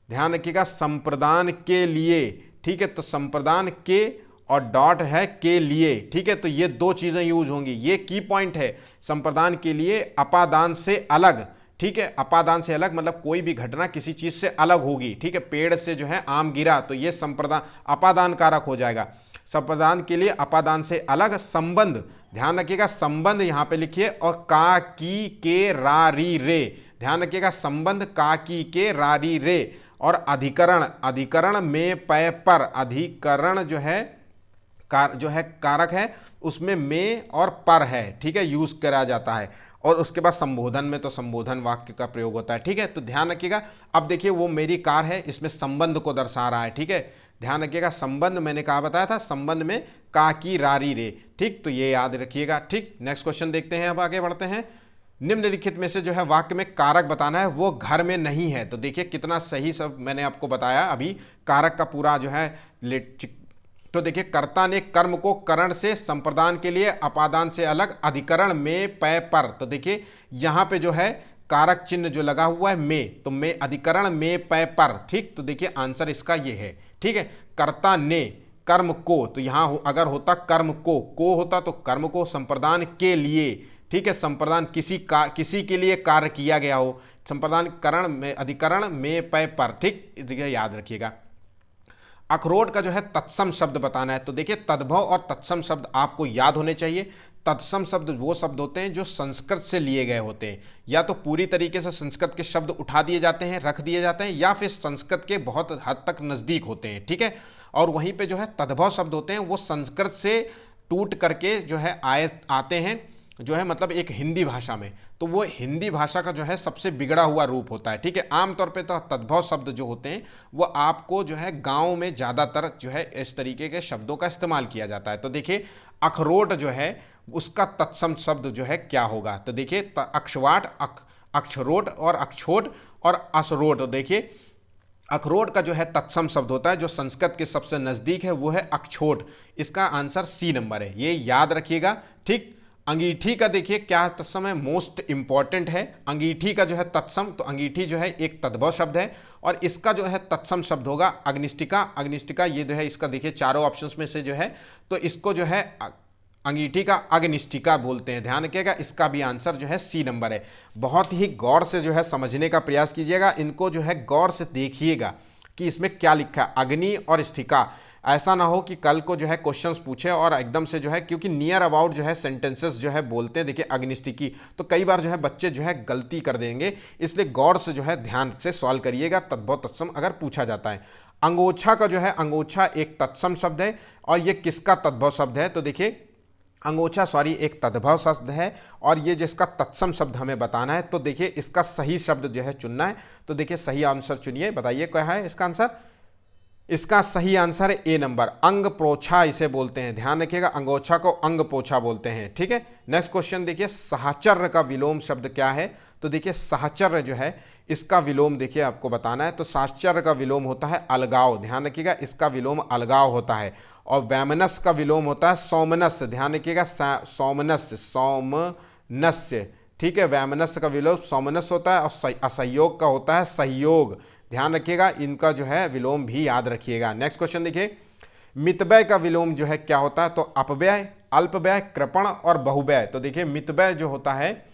ध्यान रखिएगा संप्रदान के लिए, ठीक है। तो संप्रदान के और डॉट है के लिए, ठीक है। तो ये दो चीजें यूज होंगी, ये की पॉइंट है। संप्रदान के लिए अपादान से अलग, ठीक है, अपादान से अलग मतलब कोई भी घटना किसी चीज से अलग होगी, ठीक है। पेड़ से जो है आम गिरा तो ये संप्रदान अपादान कारक हो जाएगा। संप्रदान के लिए अपादान से अलग, संबंध, ध्यान रखिएगा संबंध यहां पे लिखिए, और का की के रा री रे, ध्यान रखिएगा संबंध का की के रा री रे। और अधिकरण, अधिकरण में पै पर, अधिकरण जो है कारक है उसमें में और पर है, ठीक है, यूज करा जाता है। और उसके बाद संबोधन में तो संबोधन वाक्य का प्रयोग होता है, ठीक है। तो ध्यान रखिएगा अब देखिए वो मेरी कार है, इसमें संबंध को दर्शा रहा है, ठीक है। ध्यान रखिएगा संबंध मैंने कहा बताया था, संबंध में का की रारी रे, ठीक। तो ये याद रखिएगा, ठीक। नेक्स्ट क्वेश्चन देखते हैं, अब आगे बढ़ते हैं। निम्नलिखित में से जो है वाक्य में कारक बताना है वो घर में नहीं है। तो देखिए कितना सही सब मैंने आपको बताया अभी, कारक का पूरा जो है तो देखिए कर्ता ने कर्म को करण से संप्रदान के लिए अपादान से अलग, अधिकरण में पै पर। तो देखिए यहां पे जो है कारक चिन्ह जो लगा हुआ है में, तो में अधिकरण में पै पर, ठीक। तो देखिए आंसर इसका ये है, ठीक है। कर्ता ने कर्म को, तो यहां अगर होता कर्म को होता तो कर्म को, संप्रदान के लिए, ठीक है, संप्रदान किसी के लिए कार्य किया गया हो, संप्रदान करण में अधिकरण में पै पर, ठीक। देखिए याद रखिएगा। अखरोट का जो है तत्सम शब्द बताना है। तो देखिए तद्भव और तत्सम शब्द आपको याद होने चाहिए। तत्सम शब्द वो शब्द होते हैं जो संस्कृत से लिए गए होते हैं, या तो पूरी तरीके से संस्कृत के शब्द उठा दिए जाते हैं, रख दिए जाते हैं, या फिर संस्कृत के बहुत हद तक नज़दीक होते हैं, ठीक है। और वहीं पे जो है तद्भव शब्द होते हैं वो संस्कृत से टूट करके जो है आते हैं, जो है मतलब एक हिंदी भाषा में, तो वो हिंदी भाषा का जो है सबसे बिगड़ा हुआ रूप होता है, ठीक है। आमतौर पे तो तद्भव शब्द जो होते हैं वो आपको जो है गांव में ज़्यादातर जो है इस तरीके के शब्दों का इस्तेमाल किया जाता है। तो देखिए अखरोट जो है उसका तत्सम शब्द जो है क्या होगा। तो देखिए अक्षवाट, अक्षरोट और अक्षोट और असरोट। तो देखिए अखरोट का जो है तत्सम शब्द होता है जो संस्कृत के सबसे नज़दीक है वो है अक्षोट। इसका आंसर सी नंबर है, ये याद रखिएगा, ठीक। अंगीठी का देखिए क्या तत्सम है, मोस्ट इंपॉर्टेंट है अंगीठी का जो है तत्सम। तो अंगीठी जो है एक तद्भव शब्द है और इसका जो है तत्सम शब्द होगा अग्निष्टिका। अग्निष्टिका ये जो है इसका देखिए चारों ऑप्शंस में से जो है तो इसको जो है अंगीठी का अग्निष्टिका बोलते हैं, ध्यान रखिएगा। इसका भी आंसर जो है सी नंबर है। बहुत ही गौर से जो है समझने का प्रयास कीजिएगा, इनको जो है गौर से देखिएगा कि इसमें क्या लिखा है, अग्नि और स्टिका। ऐसा ना हो कि कल को जो है क्वेश्चंस पूछे और एकदम से जो है, क्योंकि नियर अबाउट जो है सेंटेंसेस जो है बोलते हैं, देखिए अग्निष्टिकी, तो कई बार जो है बच्चे जो है गलती कर देंगे, इसलिए गौर से जो है ध्यान से सॉल्व करिएगा तद्भव तत्सम अगर पूछा जाता है। अंगोछा का जो है, अंगोछा एक तत्सम शब्द है और ये किसका तद्भव शब्द है। तो देखिए अंगोछा एक तद्भव शब्द है और ये जिसका तत्सम शब्द हमें बताना है। तो देखिए इसका सही शब्द जो है चुनना है। तो देखिए सही आंसर चुनिए, बताइए क्या है इसका आंसर। इसका सही आंसर है ए नंबर, अंग पोछा इसे बोलते हैं, ध्यान रखिएगा, अंगोछा को अंग पोछा बोलते हैं, ठीक है। नेक्स्ट क्वेश्चन देखिए, साहचर्य का विलोम शब्द क्या है? तो देखिए साहचर्य जो है इसका विलोम देखिए आपको बताना है। तो साहचर्य का विलोम होता है अलगाव, ध्यान रखिएगा, इसका विलोम अलगाव होता है। और वैमनस का विलोम होता है सौमनस्य, ध्यान रखिएगा, सौमनस्य, सौमनस्य, ठीक है। वैमनस्य का विलोम सौमनस्य होता है और असहयोग का होता है सहयोग, ध्यान रखिएगा, इनका जो है विलोम भी याद रखिएगा। नेक्स्ट क्वेश्चन देखिए, मितव्यय का विलोम जो है क्या होता है? तो अपव्यय, अल्पव्यय, कृपण और बहुव्यय। तो देखिए मितव्यय जो होता है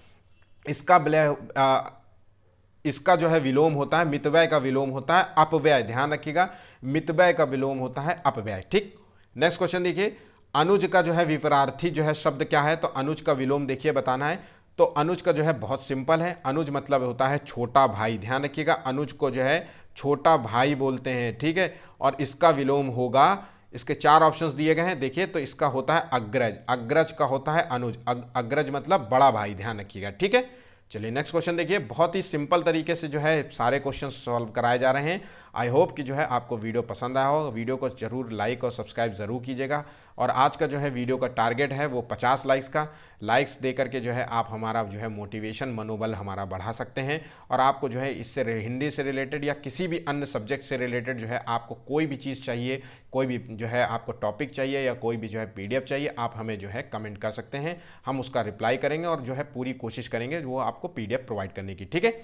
इसका जो है विलोम होता है, मितव्यय का विलोम होता है अपव्यय, ध्यान रखिएगा, मितव्यय का विलोम होता है अपव्यय, ठीक। नेक्स्ट क्वेश्चन देखिए, अनुज का जो है विपरार्थी जो है शब्द क्या है? तो अनुज का विलोम देखिए बताना है। तो अनुज का जो है बहुत सिंपल है, अनुज मतलब होता है छोटा भाई, ध्यान रखिएगा, अनुज को जो है छोटा भाई बोलते हैं, ठीक है। और इसका विलोम होगा, इसके चार ऑप्शंस दिए गए हैं देखिए, तो इसका होता है अग्रज, अग्रज का होता है अनुज, अग्रज मतलब बड़ा भाई, ध्यान रखिएगा, ठीक है। चलिए नेक्स्ट क्वेश्चन देखिए, बहुत ही सिंपल तरीके से जो है सारे क्वेश्चन सॉल्व कराए जा रहे हैं। आई होप कि जो है आपको वीडियो पसंद आया हो, वीडियो को जरूर लाइक और सब्सक्राइब जरूर कीजिएगा। और आज का जो है वीडियो का टारगेट है वो 50 लाइक्स का, लाइक्स दे करके जो है आप हमारा जो है मोटिवेशन, मनोबल हमारा बढ़ा सकते हैं। और आपको जो है इससे हिंदी से रिलेटेड या किसी भी अन्य सब्जेक्ट से रिलेटेड जो है आपको कोई भी चीज़ चाहिए, कोई भी जो है आपको टॉपिक चाहिए या कोई भी जो है PDF चाहिए, आप हमें जो है कमेंट कर सकते हैं, हम उसका रिप्लाई करेंगे और जो है पूरी कोशिश करेंगे वो आपको PDF प्रोवाइड करने की, ठीक है।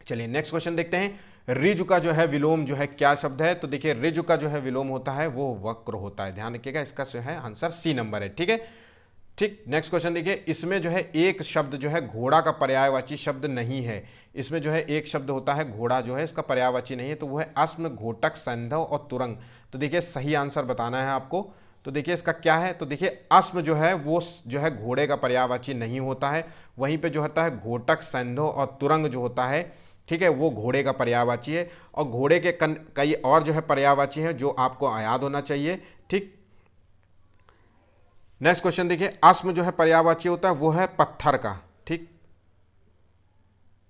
चलिए नेक्स्ट क्वेश्चन देखते हैं, ऋजु का जो है विलोम जो है क्या शब्द है? तो देखिए ऋजु का जो है विलोम होता है वो वक्र होता है, ध्यान रखिएगा, इसका जो है आंसर C नंबर है, ठीक है। ठीक, नेक्स्ट क्वेश्चन देखिए, इसमें जो है एक शब्द जो है घोड़ा का पर्यायवाची शब्द नहीं है, इसमें जो है एक शब्द होता है घोड़ा जो है इसका पर्यायवाची नहीं है, तो वो है अस्म, घोटक, सैंधव और तुरंग। तो देखिए सही आंसर बताना है आपको। तो देखिए इसका क्या है? तो देखिए अस्म जो है वो जो है घोड़े का पर्यायवाची नहीं होता है, वहीं पे जो होता है घोटक, सैंधव और तुरंग जो होता है, ठीक है, वो घोड़े का पर्यायवाची है। और घोड़े के कई और जो है पर्यायवाची हैं जो आपको याद होना चाहिए, ठीक। नेक्स्ट क्वेश्चन देखिए, अस्म जो है पर्यायवाची होता है वो है पत्थर का, ठीक।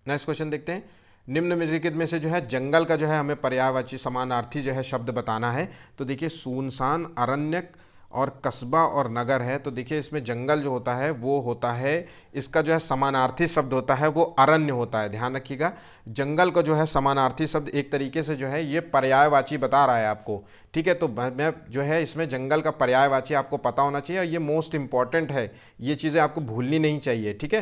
नेक्स्ट क्वेश्चन देखते हैं, निम्नलिखित में से जो है जंगल का जो है हमें पर्यायवाची समानार्थी जो है शब्द बताना है। तो देखिए सुनसान, अरण्यक और कस्बा और नगर है। तो देखिए इसमें जंगल जो होता है वो होता है, इसका जो है समानार्थी शब्द होता है वो अरण्य होता है, ध्यान रखिएगा। जंगल का जो है समानार्थी शब्द एक तरीके से जो है ये पर्यायवाची बता रहा है आपको, ठीक है। तो मैं जो है इसमें जंगल का पर्यायवाची आपको पता होना चाहिए और ये मोस्ट इंपॉर्टेंट है, ये चीज़ें आपको भूलनी नहीं चाहिए, ठीक है।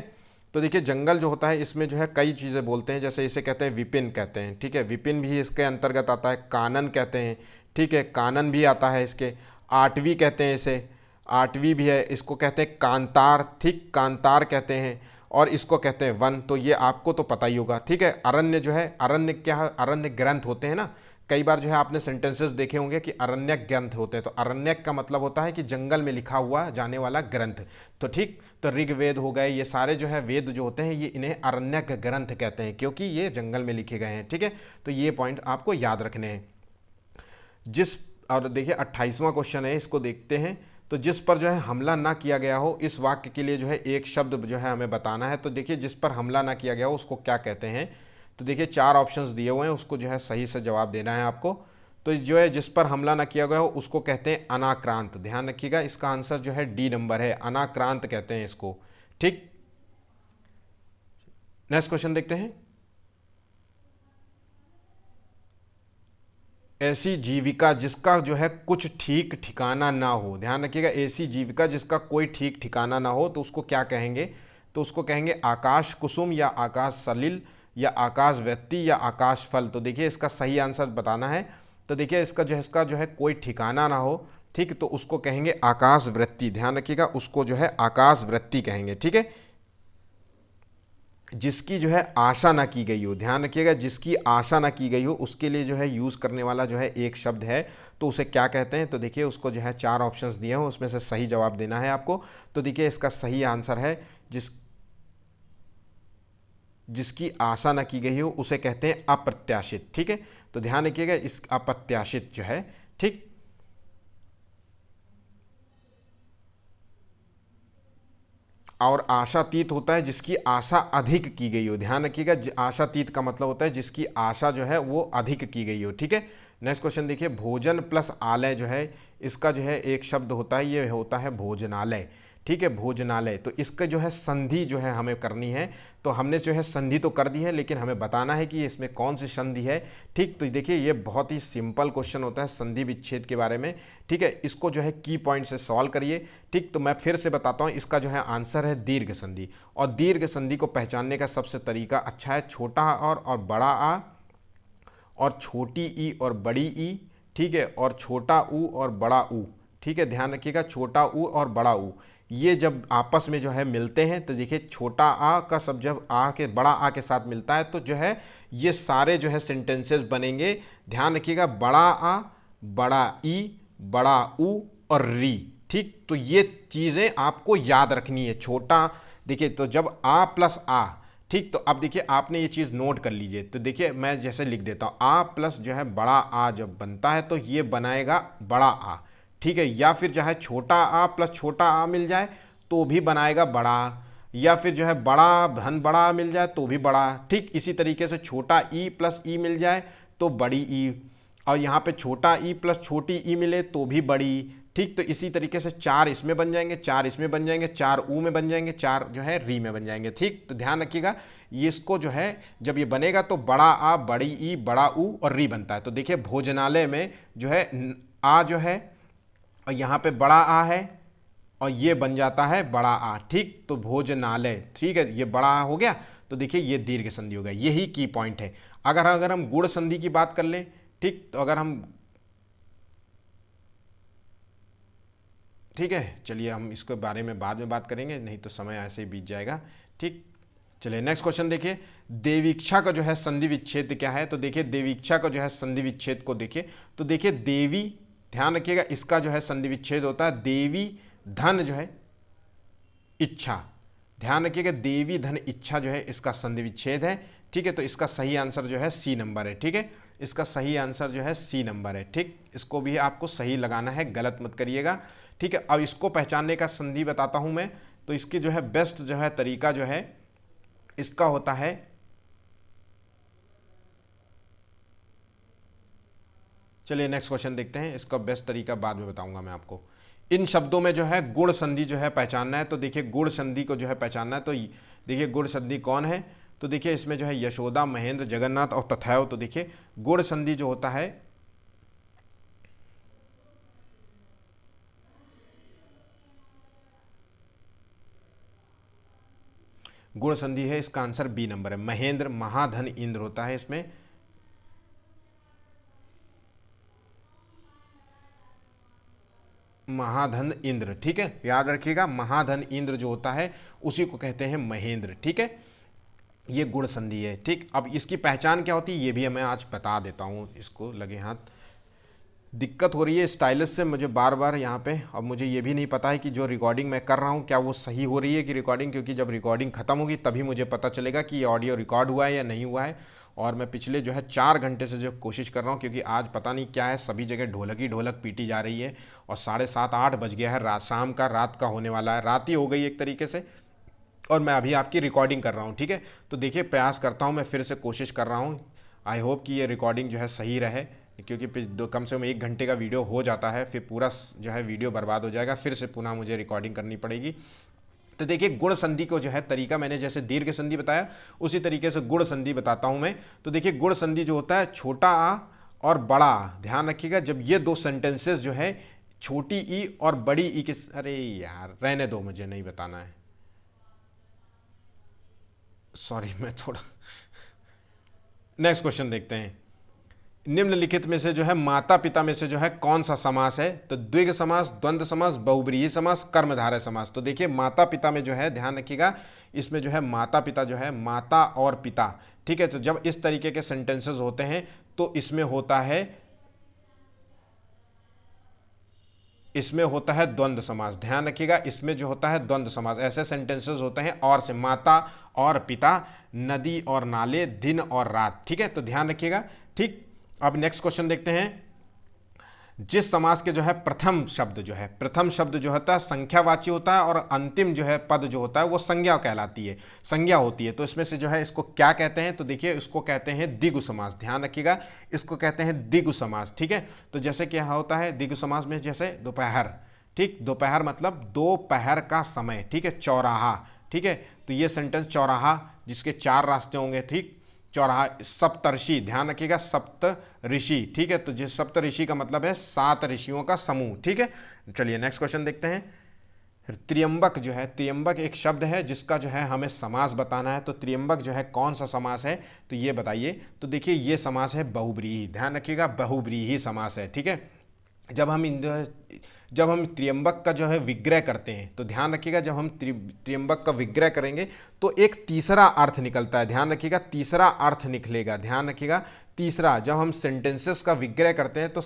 तो देखिए जंगल जो होता है इसमें जो है कई चीज़ें बोलते हैं, जैसे इसे कहते हैं विपिन कहते हैं, ठीक है, विपिन भी इसके अंतर्गत आता है, कानन कहते हैं, ठीक है, कानन भी आता है इसके, आठवी कहते हैं इसे, आठवी भी है, इसको कहते हैं कांतार, ठीक, कांतार कहते हैं, और इसको कहते हैं वन। तो ये आपको तो पता ही होगा, ठीक है। अरण्य जो है, अरण्य क्या है? अरण्य ग्रंथ होते हैं ना, कई बार जो है आपने सेंटेंसेस देखे होंगे कि अरण्यक ग्रंथ होते हैं, तो अरण्यक का मतलब होता है कि जंगल में लिखा हुआ जाने वाला ग्रंथ। तो ठीक, तो ऋग्वेद हो गए, ये सारे जो है वेद जो होते हैं ये इन्हें अरण्यक ग्रंथ कहते हैं क्योंकि ये जंगल में लिखे गए हैं, ठीक है। तो ये पॉइंट आपको याद रखने हैं। और देखिए 28वां क्वेश्चन है, इसको देखते हैं। तो जिस पर जो है हमला ना किया गया हो, इस वाक्य के लिए जो है एक शब्द जो है हमें बताना है। तो देखिए जिस पर हमला ना किया गया हो उसको क्या कहते हैं? तो देखिए चार ऑप्शंस दिए हुए हैं, उसको जो है सही से जवाब देना है आपको। तो जो है जिस पर हमला ना किया गया हो उसको कहते हैं अनाक्रांत, ध्यान रखिएगा, इसका आंसर जो है D नंबर है, अनाक्रांत कहते हैं इसको, ठीक। नेक्स्ट क्वेश्चन देखते हैं, ऐसी जीविका जिसका जो है कुछ ठीक ठिकाना ना हो, ध्यान रखिएगा, ऐसी जीविका जिसका कोई ठीक ठिकाना ना हो तो उसको क्या कहेंगे? तो उसको कहेंगे आकाश कुसुम या आकाश सलिल या आकाश व्यक्ति या आकाश फल। तो देखिए इसका सही आंसर बताना है। तो देखिए इसका जो है कोई ठिकाना ना हो, ठीक, तो उसको कहेंगे आकाश वृत्ति, ध्यान रखिएगा, उसको जो है आकाश वृत्ति कहेंगे, ठीक है। जिसकी जो है आशा ना की गई हो, ध्यान रखिएगा, जिसकी आशा ना की गई हो उसके लिए जो है यूज़ करने वाला जो है एक शब्द है, तो उसे क्या कहते हैं? तो देखिए उसको जो है चार ऑप्शंस दिए हैं, उसमें से सही जवाब देना है आपको। तो देखिए इसका सही आंसर है जिसकी आशा ना की गई हो उसे कहते हैं अप्रत्याशित, ठीक है। तो ध्यान रखिएगा, इस अप्रत्याशित जो है, ठीक। और आशातीत होता है जिसकी आशा अधिक की गई हो, ध्यान रखिएगा, आशातीत का मतलब होता है जिसकी आशा जो है वो अधिक की गई हो, ठीक है। नेक्स्ट क्वेश्चन देखिए, भोजन प्लस आलय जो है इसका जो है एक शब्द होता है, ये होता है भोजनालय। ठीक है, भोजनालय। तो इसका जो है संधि जो है हमें करनी है, तो हमने जो है संधि तो कर दी है, लेकिन हमें बताना है कि इसमें कौन सी संधि है। ठीक, तो देखिए ये बहुत ही सिंपल क्वेश्चन होता है संधि विच्छेद के बारे में। ठीक है, इसको जो है की पॉइंट से सॉल्व करिए। ठीक, तो मैं फिर से बताता हूँ, इसका जो है आंसर है दीर्घ संधि। और दीर्घ संधि को पहचानने का सबसे तरीका अच्छा है, छोटा और बड़ा आ, और छोटी ई और बड़ी ई। ठीक है, और छोटा ऊ और बड़ा ऊ। ठीक है, ध्यान रखिएगा, छोटा ऊ और बड़ा ऊ ये जब आपस में जो है मिलते हैं, तो देखिए छोटा आ का सब जब आ के बड़ा आ के साथ मिलता है, तो जो है ये सारे जो है सेंटेंसेस बनेंगे। ध्यान रखिएगा, बड़ा आ, बड़ा ई, बड़ा ऊ और री। ठीक, तो ये चीज़ें आपको याद रखनी है। छोटा देखिए, तो जब आ प्लस आ, ठीक, तो अब देखिए आपने ये चीज़ नोट कर लीजिए। तो देखिए मैं जैसे लिख देता हूँ, आ प्लस जो है बड़ा आ जब बनता है तो ये बनाएगा बड़ा आ। ठीक है, या फिर जो है छोटा आ प्लस छोटा आ मिल जाए तो भी बनाएगा बड़ा, या फिर जो है बड़ा धन बड़ा मिल जाए तो भी बड़ा। ठीक, इसी तरीके से छोटा ई प्लस ई मिल जाए तो बड़ी ई, और यहाँ पे छोटा ई प्लस छोटी ई मिले तो भी बड़ी। ठीक, तो इसी तरीके से चार इसमें बन जाएंगे, चार इसमें बन जाएंगे, चार ऊ में बन जाएंगे, चार जो है री में बन जाएंगे। ठीक, तो ध्यान रखिएगा, ये इसको जो है जब ये बनेगा तो बड़ा आ, बड़ी ई, बड़ा ऊ और री बनता है। तो देखिए भोजनालय में जो है आ जो है, और यहाँ पे बड़ा आ है, और ये बन जाता है बड़ा आ। ठीक, तो भोजनालय। ठीक है, ये बड़ा आ हो गया, तो देखिए ये दीर्घ संधि हो गया। यही की पॉइंट है। अगर हम गुण संधि की बात कर लें, ठीक, तो अगर हम, ठीक है, चलिए हम इसके बारे में बाद में बात करेंगे, नहीं तो समय ऐसे ही बीत जाएगा। ठीक, चलिए नेक्स्ट क्वेश्चन देखिए, देवीक्षा का जो है संधि विच्छेद क्या है। तो देखिए देवीक्षा का जो है संधि विच्छेद को देखिए, तो देखिए देवी, ध्यान रखिएगा, इसका जो है संधि विच्छेद होता है देवी धन जो है इच्छा। ध्यान रखिएगा, देवी धन इच्छा जो है इसका संधि विच्छेद है। ठीक है, तो इसका सही आंसर जो है सी नंबर है। ठीक है, इसका सही आंसर जो है सी नंबर है। ठीक, इसको भी आपको सही लगाना है, गलत मत करिएगा। ठीक है, अब इसको पहचानने का संधि बताता हूं मैं। तो इसकी जो है बेस्ट जो है तरीका जो है इसका होता है, चलिए नेक्स्ट क्वेश्चन देखते हैं, इसका बेस्ट तरीका बाद में बताऊंगा मैं आपको। इन शब्दों में जो है गुण संधि जो है पहचानना है। तो देखिए गुण संधि को जो है पहचानना है, तो देखिए गुण संधि कौन है। तो देखिए इसमें जो है यशोदा, महेंद्र, जगन्नाथ और तथैव। तो देखिए गुण संधि जो होता है, गुण संधि है, इसका आंसर बी नंबर है। महेंद्र, महाधन, इंद्र होता है इसमें। महाधन इंद्र। ठीक है, याद रखिएगा, महाधन इंद्र जो होता है उसी को कहते हैं महेंद्र। ठीक है, ये गुण संधि है। ठीक, अब इसकी पहचान क्या होती है ये भी मैं आज बता देता हूँ, इसको लगे हाथ। दिक्कत हो रही है स्टाइलस से मुझे बार बार यहाँ पे, अब मुझे ये भी नहीं पता है कि जो रिकॉर्डिंग मैं कर रहा हूँ क्या वो सही हो रही है कि रिकॉर्डिंग, क्योंकि जब रिकॉर्डिंग खत्म होगी तभी मुझे पता चलेगा कि ये ऑडियो रिकॉर्ड हुआ है या नहीं हुआ है। और मैं पिछले जो है 4 घंटे से जो कोशिश कर रहा हूँ, क्योंकि आज पता नहीं क्या है, सभी जगह ढोलक ही ढोलक पीटी जा रही है, और 7:30-8 बज गया है, रात शाम का, रात का होने वाला है, रात ही हो गई एक तरीके से, और मैं अभी आपकी रिकॉर्डिंग कर रहा हूँ। ठीक है, तो देखिए प्रयास करता हूँ, मैं फिर से कोशिश कर रहा हूँ। आई होप कि ये रिकॉर्डिंग जो है सही रहे, क्योंकि कम से कम 1 घंटे का वीडियो हो जाता है, फिर पूरा जो है वीडियो बर्बाद हो जाएगा, फिर से पुनः मुझे रिकॉर्डिंग करनी पड़ेगी। तो देखिए गुण संधि को जो है तरीका मैंने जैसे दीर्घ संधि बताया, उसी तरीके से गुण संधि बताता हूँ मैं। तो देखिए गुण संधि जो होता है छोटा आ और बड़ा आ। ध्यान रखिएगा, जब ये दो सेंटेंसेस जो है छोटी ई और बड़ी ई के, अरे यार रहने दो, मुझे नहीं बताना है, सॉरी, मैं थोड़ा, नेक्स्ट क्वेश्चन देखते हैं। निम्नलिखित में से जो है माता पिता में से जो है कौन सा समास है। तो द्विग समास, द्वंद्व समास, बहुब्रीहि समास, कर्मधारय समास। तो देखिए माता पिता में जो है ध्यान रखिएगा, इसमें जो है माता पिता जो है माता और पिता। ठीक है, तो जब इस तरीके के सेंटेंसेस होते हैं तो इसमें होता है द्वंद्व समास। ध्यान रखिएगा, इसमें जो होता है द्वंद्व समास, ऐसे सेंटेंसेस होते हैं और से, माता और पिता, नदी और नाले, दिन और रात। ठीक है, तो ध्यान रखिएगा। ठीक, अब नेक्स्ट क्वेश्चन देखते हैं। जिस समास के जो है प्रथम शब्द जो होता है संख्यावाची होता है और अंतिम जो है पद जो होता है वो संज्ञा कहलाती है, संज्ञा होती है। तो इसमें से जो है इसको क्या कहते हैं, तो देखिए इसको कहते हैं द्विगु समास, ध्यान रखिएगा, इसको कहते हैं द्विगु समास। ठीक है, तो जैसे क्या होता है द्विगु समास में, जैसे दोपहर, ठीक, दोपहर मतलब दोपहर का समय, ठीक है, चौराहा, ठीक है, तो ये सेंटेंस चौराहा जिसके 4 रास्ते होंगे, ठीक, चौराहा। सप्तर्षि, ध्यान रखिएगा, सप्त ऋषि, ठीक है, तो जिस सप्त ऋषि का मतलब है 7 ऋषियों का समूह। ठीक है, चलिए नेक्स्ट क्वेश्चन देखते हैं। त्र्यंबक जो है, त्र्यंबक एक शब्द है जिसका जो है हमें समास बताना है। तो त्र्यंबक जो है कौन सा समास है, तो ये बताइए। तो देखिए ये समास है बहुव्रीहि, ध्यान रखिएगा, बहुव्रीहि समास है। ठीक है, जब हम त्र्यंबक का जो है विग्रह करते हैं, तो ध्यान रखिएगा, जब हम त्र्यंबक का विग्रह करेंगे तो एक तीसरा अर्थ निकलता है, ध्यान रखिएगा, तीसरा अर्थ निकलेगा, ध्यान रखिएगा, तीसरा। जब हम सेंटेंसेस का विग्रह करते हैं तो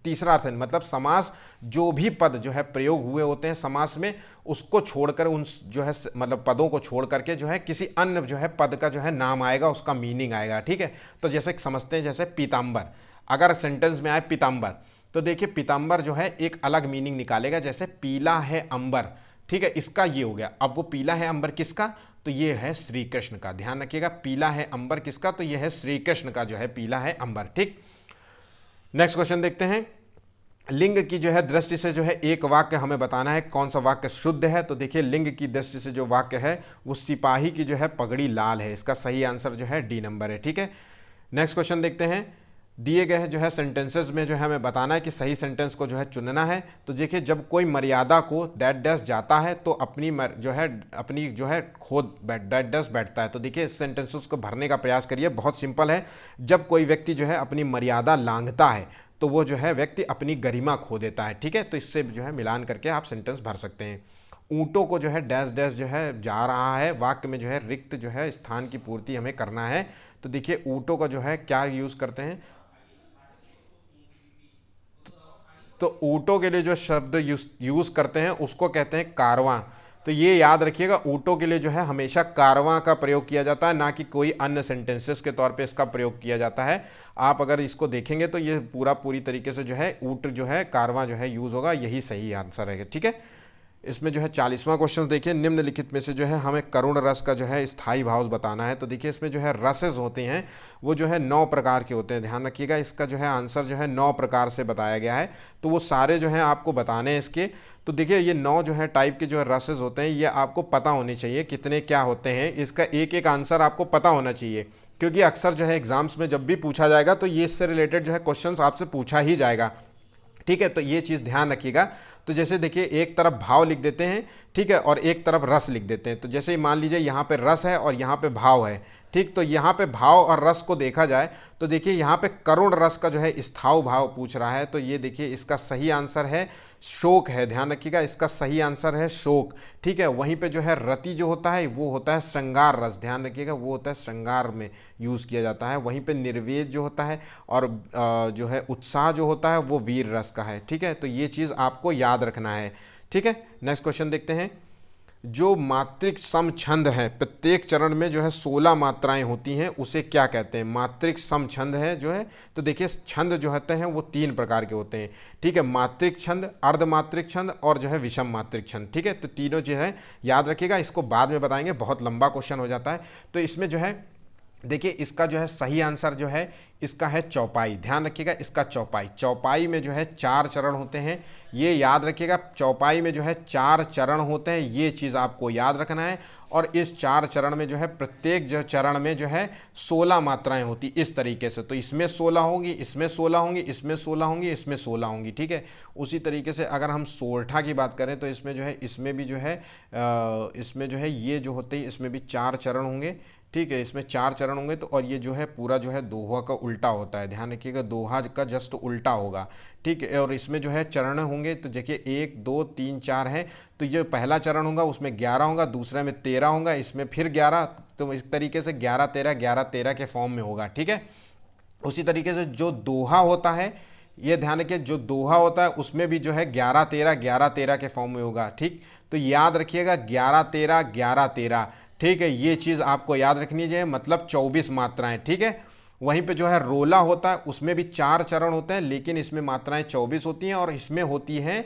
तीसरा अर्थ, मतलब समास जो भी पद जो है प्रयोग हुए होते हैं समास में, उसको छोड़कर, उन जो है मतलब पदों को छोड़ करके जो है किसी अन्य जो है पद का जो है नाम आएगा, उसका मीनिंग आएगा। ठीक है, तो जैसे समझते हैं, जैसे पीताम्बर, अगर सेंटेंस में आए पीताम्बर, तो देखिए पीताम्बर जो है एक अलग मीनिंग निकालेगा, जैसे पीला है अंबर, ठीक है, इसका ये हो गया। अब वो पीला है अंबर किसका, तो ये है श्री कृष्ण का, ध्यान रखिएगा, पीला है अंबर किसका, तो ये है श्री कृष्ण का जो है पीला है अंबर। ठीक, नेक्स्ट क्वेश्चन देखते हैं। लिंग की जो है दृष्टि से जो है एक वाक्य हमें बताना है, कौन सा वाक्य शुद्ध है। तो देखिए लिंग की दृष्टि से जो वाक्य है वो सिपाही की जो है पगड़ी लाल है, इसका सही आंसर जो है डी नंबर है। ठीक है, नेक्स्ट क्वेश्चन देखते हैं। दिए गए जो है सेंटेंसेस में जो है हमें बताना है कि सही सेंटेंस को जो है चुनना है। तो देखिए जब कोई मर्यादा को दैट डैश जाता है तो अपनी जो है खुद दैट डैश बैठता है। तो देखिए इस सेंटेंसेस को भरने का प्रयास करिए, बहुत सिंपल है। जब कोई व्यक्ति जो है अपनी मर्यादा लांघता है तो वो जो है व्यक्ति अपनी गरिमा खो देता है। ठीक है, तो इससे जो है मिलान करके आप सेंटेंस भर सकते हैं। ऊँटों को जो है डैश डैश जो है जा रहा है, वाक्य में जो है रिक्त जो है स्थान की पूर्ति हमें करना है। तो देखिए ऊँटों का जो है क्या यूज़ करते हैं, तो ऊँटों के लिए जो शब्द यूज़ करते हैं उसको कहते हैं कारवां। तो ये याद रखिएगा, ऊँटों के लिए जो है हमेशा कारवां का प्रयोग किया जाता है, ना कि कोई अन्य सेंटेंसेस के तौर पे इसका प्रयोग किया जाता है। आप अगर इसको देखेंगे तो ये पूरी तरीके से जो है ऊँट जो है कारवां जो है यूज़ होगा, यही सही आंसर है। ठीक है, इसमें जो है 40वां क्वेश्चन देखिए, निम्नलिखित में से जो है हमें करुण रस का जो है स्थायी भाव बताना है। तो देखिए इसमें जो है रसेस होते हैं वो जो है 9 प्रकार के होते हैं, ध्यान रखिएगा, इसका जो है आंसर जो है 9 प्रकार से बताया गया है। तो वो सारे जो है आपको बताने हैं इसके। तो देखिए ये 9 जो है टाइप के जो है रसेस होते हैं, ये आपको पता होने चाहिए कितने क्या होते हैं, इसका एक एक आंसर आपको पता होना चाहिए, क्योंकि अक्सर जो है एग्जाम्स में जब भी पूछा जाएगा तो ये इससे रिलेटेड जो है क्वेश्चन आपसे पूछा ही जाएगा। ठीक है, तो ये चीज़ ध्यान रखिएगा। तो जैसे देखिए एक तरफ भाव लिख देते हैं, ठीक है, और एक तरफ रस लिख देते हैं। तो जैसे मान लीजिए यहाँ पे रस है और यहाँ पे भाव है, ठीक, तो यहाँ पे भाव और रस को देखा जाए तो देखिए यहाँ पे करुण रस का जो है स्थायी भाव पूछ रहा है। तो ये देखिए इसका सही आंसर है शोक है, ध्यान रखिएगा, इसका सही आंसर है शोक। ठीक है, वहीं पे जो है रति जो होता है वो होता है श्रृंगार रस, ध्यान रखिएगा, वो होता है श्रृंगार में यूज़ किया जाता है। वहीं पे निर्वेद जो होता है और जो है उत्साह जो होता है वो वीर रस का है। ठीक है, तो ये चीज़ आपको याद रखना है। ठीक है, नेक्स्ट क्वेश्चन देखते हैं। जो मात्रिक सम छंद है, प्रत्येक चरण में जो है 16 मात्राएं होती हैं, उसे क्या कहते हैं। मात्रिक सम छंद है जो है, तो देखिए छंद जो होते हैं वो 3 प्रकार के होते हैं। ठीक है, मात्रिक छंद, अर्धमात्रिक छंद और जो है विषम मात्रिक छंद। ठीक है, तो तीनों जो है याद रखिएगा, इसको बाद में बताएंगे, बहुत लंबा क्वेश्चन हो जाता है। तो इसमें जो है देखिए इसका जो है सही आंसर जो है इसका है चौपाई, ध्यान रखिएगा, इसका चौपाई। चौपाई में जो है 4 चरण होते हैं, ये याद रखिएगा, चौपाई में जो है 4 चरण होते हैं, ये चीज़ आपको याद रखना है। और इस 4 चरण में जो है प्रत्येक जो चरण में जो है 16 मात्राएं होती इस तरीके से। तो इसमें 16 होंगी, इसमें 16 होंगी, इसमें 16 होंगी, इसमें 16 होंगी। ठीक है, उसी तरीके से अगर हम सोरठा की बात करें तो इसमें जो है इसमें भी जो है इसमें जो है ये जो होते हैं इसमें भी 4 चरण होंगे। ठीक है, इसमें 4 चरण होंगे। तो और ये जो है पूरा जो है दोहा का उल्टा होता है, ध्यान रखिएगा, दोहा का जस्ट उल्टा होगा। ठीक है, और इसमें जो है चरण होंगे, तो देखिए 1 2 3 4 है। तो ये पहला चरण होगा उसमें 11 होगा, दूसरे में 13 होगा, इसमें फिर 11। तो इस तरीके से 11 13 11 13 के फॉर्म में होगा। ठीक है, उसी तरीके से जो दोहा होता है, ये ध्यान रखिए, जो दोहा होता है उसमें भी जो है 11 13 11 13 के फॉर्म में होगा। ठीक, तो याद रखिएगा 11 13 11 13। ठीक है, ये चीज़ आपको याद रखनी चाहिए, मतलब 24 मात्राएं। ठीक है, वहीं पे जो है रोला होता है, उसमें भी 4 चरण होते हैं, लेकिन इसमें मात्राएं 24 होती हैं और इसमें होती हैं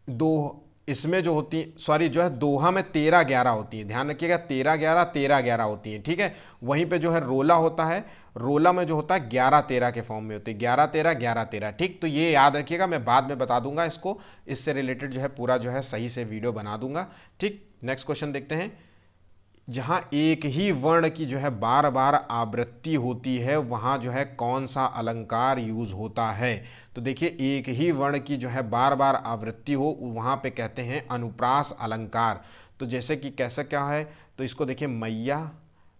दो, इसमें जो होती है सॉरी जो है दोहा में 13-11 होती है, ध्यान रखिएगा 13-11 13-11 होती है, ठीक है। वहीं पे जो है रोला होता है, रोला में जो होता है 11-13 के फॉर्म में होती है, 11-13 11-13, ठीक। तो ये याद रखिएगा, मैं बाद में बता दूंगा इसको, इससे रिलेटेड जो है पूरा जो है सही से वीडियो बना दूंगा, ठीक। नेक्स्ट क्वेश्चन देखते हैं। जहाँ एक ही वर्ण की जो है बार बार आवृत्ति होती है वहाँ जो है कौन सा अलंकार यूज होता है? तो देखिए एक ही वर्ण की जो है बार बार आवृत्ति हो वहाँ पे कहते हैं अनुप्रास अलंकार। तो जैसे कि कैसा क्या है, तो इसको देखिए मैया,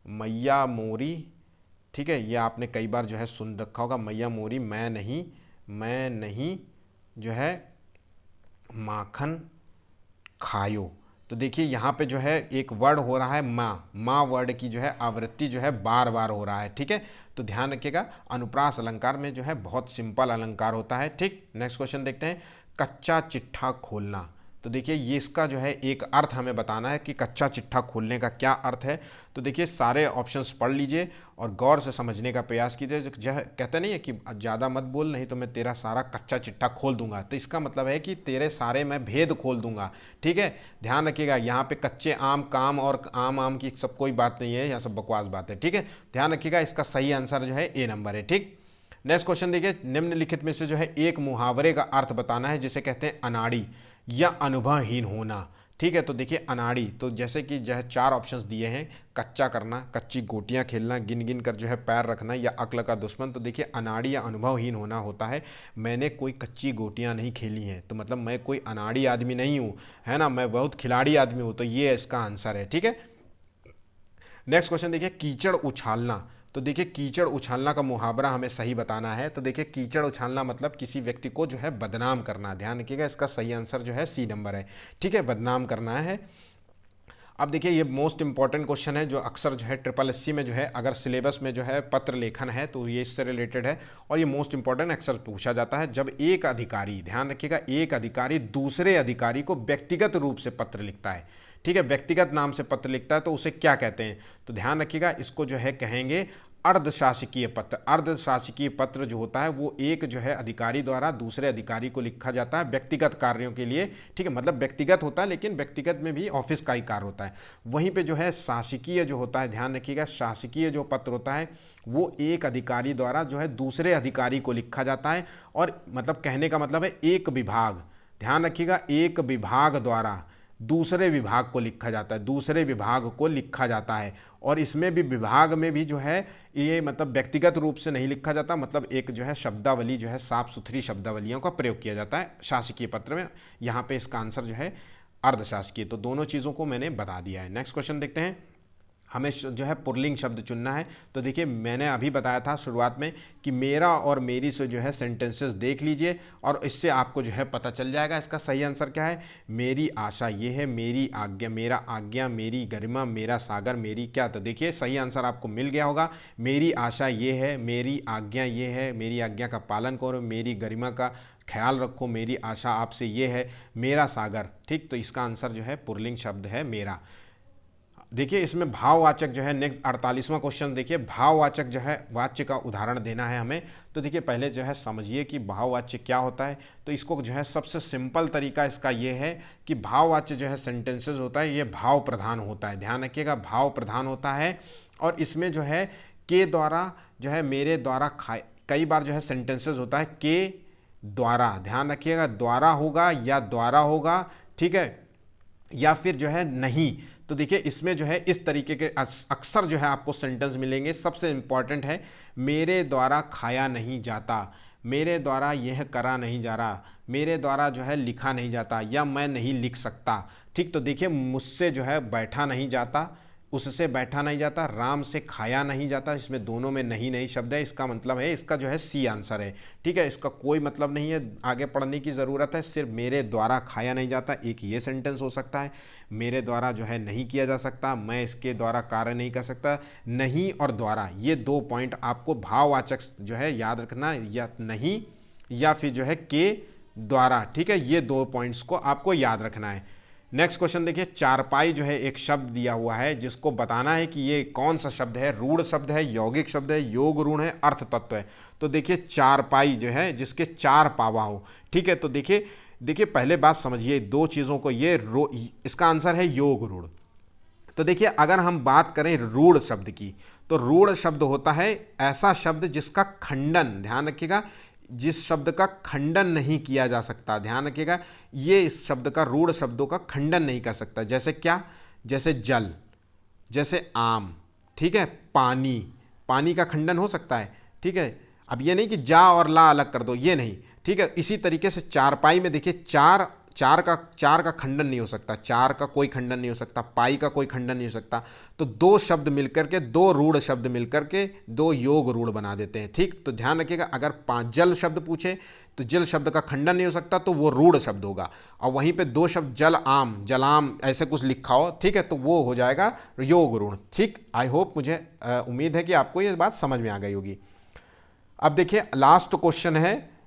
मैया मोरी, ठीक है, ये आपने कई बार जो है सुन रखा होगा, मैया मोरी मैं नहीं जो है माखन खायो। तो देखिए यहाँ पे जो है एक वर्ड हो रहा है माँ वर्ड की जो है आवृत्ति जो है बार बार हो रहा है, ठीक है। तो ध्यान रखिएगा अनुप्रास अलंकार में जो है बहुत सिंपल अलंकार होता है, ठीक। नेक्स्ट क्वेश्चन देखते हैं। कच्चा चिट्ठा खोलना। तो देखिए ये इसका जो है एक अर्थ हमें बताना है कि कच्चा चिट्ठा खोलने का क्या अर्थ है। तो देखिए सारे ऑप्शंस पढ़ लीजिए और गौर से समझने का प्रयास कीजिए। जो कहते नहीं है कि ज़्यादा मत बोल नहीं तो मैं तेरा सारा कच्चा चिट्ठा खोल दूंगा, तो इसका मतलब है कि तेरे सारे मैं भेद खोल दूंगा, ठीक है। ध्यान रखिएगा यहाँ पे कच्चे आम काम और आम की सब कोई बात नहीं है, यहाँ सब बकवास बात है, ठीक है। ध्यान रखिएगा इसका सही आंसर जो है ए नंबर है, ठीक। नेक्स्ट क्वेश्चन देखिए। निम्नलिखित में से जो है एक मुहावरे का अर्थ बताना है जिसे कहते हैं अनाड़ी या अनुभवहीन होना, ठीक है। तो देखिए अनाड़ी, तो जैसे कि जो है 4 ऑप्शंस दिए हैं, कच्चा करना, कच्ची गोटियां खेलना, गिन गिन कर जो है पैर रखना या अक्ल का दुश्मन। तो देखिए अनाड़ी या अनुभवहीन होना होता है मैंने कोई कच्ची गोटियां नहीं खेली हैं, तो मतलब मैं कोई अनाड़ी आदमी नहीं हूँ, है ना, मैं बहुत खिलाड़ी आदमी हूँ। तो ये इसका आंसर है, ठीक है। नेक्स्ट क्वेश्चन देखिए। कीचड़ उछालना। तो देखिए कीचड़ उछालना का मुहावरा हमें सही बताना है। तो देखिए कीचड़ उछालना मतलब किसी व्यक्ति को जो है बदनाम करना। ध्यान रखिएगा इसका सही आंसर जो है सी नंबर है, ठीक है, बदनाम करना है। अब देखिए ये मोस्ट इंपॉर्टेंट क्वेश्चन है जो अक्सर जो है SSC में जो है अगर सिलेबस में जो है पत्र लेखन है तो ये इससे रिलेटेड है और ये मोस्ट इंपॉर्टेंट अक्सर पूछा जाता है। जब एक अधिकारी, ध्यान रखिएगा, एक अधिकारी दूसरे अधिकारी को व्यक्तिगत रूप से पत्र लिखता है, ठीक है, व्यक्तिगत नाम से पत्र लिखता है, तो उसे क्या कहते हैं? तो ध्यान रखिएगा इसको जो है कहेंगे अर्धशासकीय पत्र। अर्धशासकीय पत्र जो होता है वो एक जो है अधिकारी द्वारा दूसरे अधिकारी को लिखा जाता है व्यक्तिगत कार्यों के लिए, ठीक है, मतलब व्यक्तिगत होता है लेकिन व्यक्तिगत में भी ऑफिस का ही कार्य होता है। वहीं पे जो है शासकीय जो होता है, ध्यान रखिएगा शासकीय जो पत्र होता है वो एक अधिकारी द्वारा जो है दूसरे अधिकारी को लिखा जाता है और मतलब कहने का मतलब है एक विभाग, ध्यान रखिएगा एक विभाग द्वारा दूसरे विभाग को लिखा जाता है, दूसरे विभाग को लिखा जाता है। और इसमें भी विभाग में भी जो है ये मतलब व्यक्तिगत रूप से नहीं लिखा जाता, मतलब एक जो है शब्दावली जो है साफ सुथरी शब्दावलियों का प्रयोग किया जाता है शासकीय पत्र में। यहाँ पे इसका आंसर जो है अर्धशासकीय। तो दोनों चीज़ों को मैंने बता दिया है। नेक्स्ट क्वेश्चन देखते हैं। हमें जो है पुल्लिंग शब्द चुनना है। तो देखिए मैंने अभी बताया था शुरुआत में कि मेरा और मेरी से जो है सेंटेंसेस देख लीजिए और इससे आपको जो है पता चल जाएगा इसका सही आंसर क्या है। मेरी आशा ये है, मेरी आज्ञा, मेरा आज्ञा, मेरी गरिमा, मेरा सागर, मेरी क्या। तो देखिए सही आंसर आपको मिल गया होगा। मेरी आशा ये है, मेरी आज्ञा ये है, मेरी आज्ञा का पालन करो, मेरी गरिमा का ख्याल रखो, मेरी आशा आपसे ये है, मेरा सागर, ठीक। तो इसका आंसर जो है पुल्लिंग शब्द है मेरा। देखिए इसमें भाववाचक जो है नेक्स्ट 48वां क्वेश्चन देखिए, भाववाचक जो है वाच्य का उदाहरण देना है हमें। तो देखिए पहले जो है समझिए कि भाववाच्य क्या होता है। तो इसको जो है सबसे सिंपल तरीका इसका ये है कि भाववाच्य जो है सेंटेंसेस होता है ये भाव प्रधान होता है। ध्यान रखिएगा भाव प्रधान होता है और इसमें जो है के द्वारा जो है मेरे द्वारा कई बार जो है सेंटेंसेस होता है के द्वारा, ध्यान रखिएगा द्वारा होगा या द्वारा होगा, ठीक है, या फिर जो है नहीं। तो देखिए इसमें जो है इस तरीके के अक्सर जो है आपको सेंटेंस मिलेंगे। सबसे इंपॉर्टेंट है मेरे द्वारा खाया नहीं जाता, मेरे द्वारा यह करा नहीं जा रहा, मेरे द्वारा जो है लिखा नहीं जाता या मैं नहीं लिख सकता, ठीक। तो देखिए मुझसे जो है बैठा नहीं जाता, उससे बैठा नहीं जाता, राम से खाया नहीं जाता, इसमें दोनों में नहीं नहीं शब्द है। इसका मतलब है इसका जो है सी आंसर है, ठीक है। इसका कोई मतलब नहीं है आगे पढ़ने की ज़रूरत है, सिर्फ मेरे द्वारा खाया नहीं जाता एक ये सेंटेंस हो सकता है, मेरे द्वारा जो है नहीं किया जा सकता, मैं इसके द्वारा कार्य नहीं कर सकता, नहीं और द्वारा, ये 2 पॉइंट आपको भाववाचक जो है याद रखना, या नहीं या फिर जो है के द्वारा, ठीक है, ये 2 पॉइंट्स को आपको याद रखना है। नेक्स्ट क्वेश्चन देखिए, चारपाई जो है एक शब्द दिया हुआ है जिसको बताना है कि ये कौन सा शब्द है, रूढ़ शब्द है, यौगिक शब्द है, योग ऋण है, अर्थ तत्व है। तो देखिए चारपाई जो है जिसके चार पावा हो, ठीक है। तो देखिए देखिए पहले बात समझिए दो चीज़ों को, इसका आंसर है योग ऋण। तो देखिए अगर हम बात करें रूढ़ शब्द की, तो रूढ़ शब्द होता है ऐसा शब्द जिसका खंडन, ध्यान रखिएगा, जिस शब्द का खंडन नहीं किया जा सकता, ध्यान रखिएगा, ये इस शब्द का, रूढ़ शब्दों का खंडन नहीं कर सकता। जैसे क्या, जैसे जल, जैसे आम, ठीक है, पानी, पानी का खंडन हो सकता है, ठीक है। अब ये नहीं कि जा और ला अलग कर दो, ये नहीं, ठीक है। इसी तरीके से चारपाई में देखिए चार का खंडन नहीं हो सकता, चार का कोई खंडन नहीं हो सकता, पाई का कोई खंडन नहीं हो सकता। तो दो शब्द मिलकर के, दो रूढ़ शब्द मिलकर के दो योग रूढ़ बना देते हैं, ठीक। तो ध्यान रखिएगा, अगर जल शब्द पूछे तो जल शब्द का खंडन नहीं हो सकता, तो वो रूढ़ शब्द होगा। और वहीं पे दो शब्द जल आम, जलाम ऐसे कुछ लिखा हो, ठीक है, तो वो हो जाएगा योग ऋण, ठीक। आई होप, मुझे उम्मीद है कि आपको ये बात समझ में आ गई होगी। अब देखिए लास्ट क्वेश्चन है,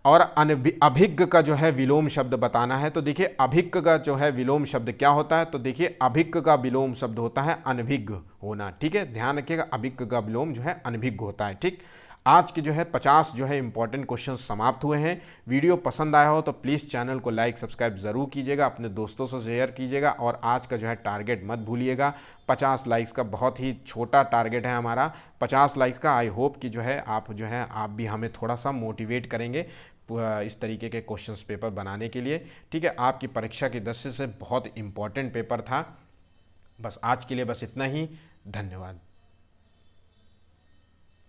और अभिज्ञ का जो है विलोम शब्द बताना है। तो देखिए अभिज्ञ का जो है विलोम शब्द क्या होता है, तो देखिए अभिज्ञ का विलोम शब्द होता है अनभिज्ञ होना, ठीक है। ध्यान रखिएगा, अभिज्ञ का विलोम जो है अनभिज्ञ होता है, ठीक। आज के जो है 50 जो है इंपॉर्टेंट क्वेश्चन समाप्त हुए हैं। वीडियो पसंद आया हो तो प्लीज़ चैनल को लाइक सब्सक्राइब ज़रूर कीजिएगा, अपने दोस्तों से शेयर कीजिएगा, और आज का जो है टारगेट मत भूलिएगा, 50 लाइक्स का, बहुत ही छोटा टारगेट है हमारा 50 लाइक्स का। आई होप कि जो है आप भी हमें थोड़ा सा मोटिवेट करेंगे इस तरीके के क्वेश्चंस पेपर बनाने के लिए, ठीक है। आपकी परीक्षा की दृष्टि से बहुत इंपॉर्टेंट पेपर था। बस आज के लिए बस इतना ही, धन्यवाद।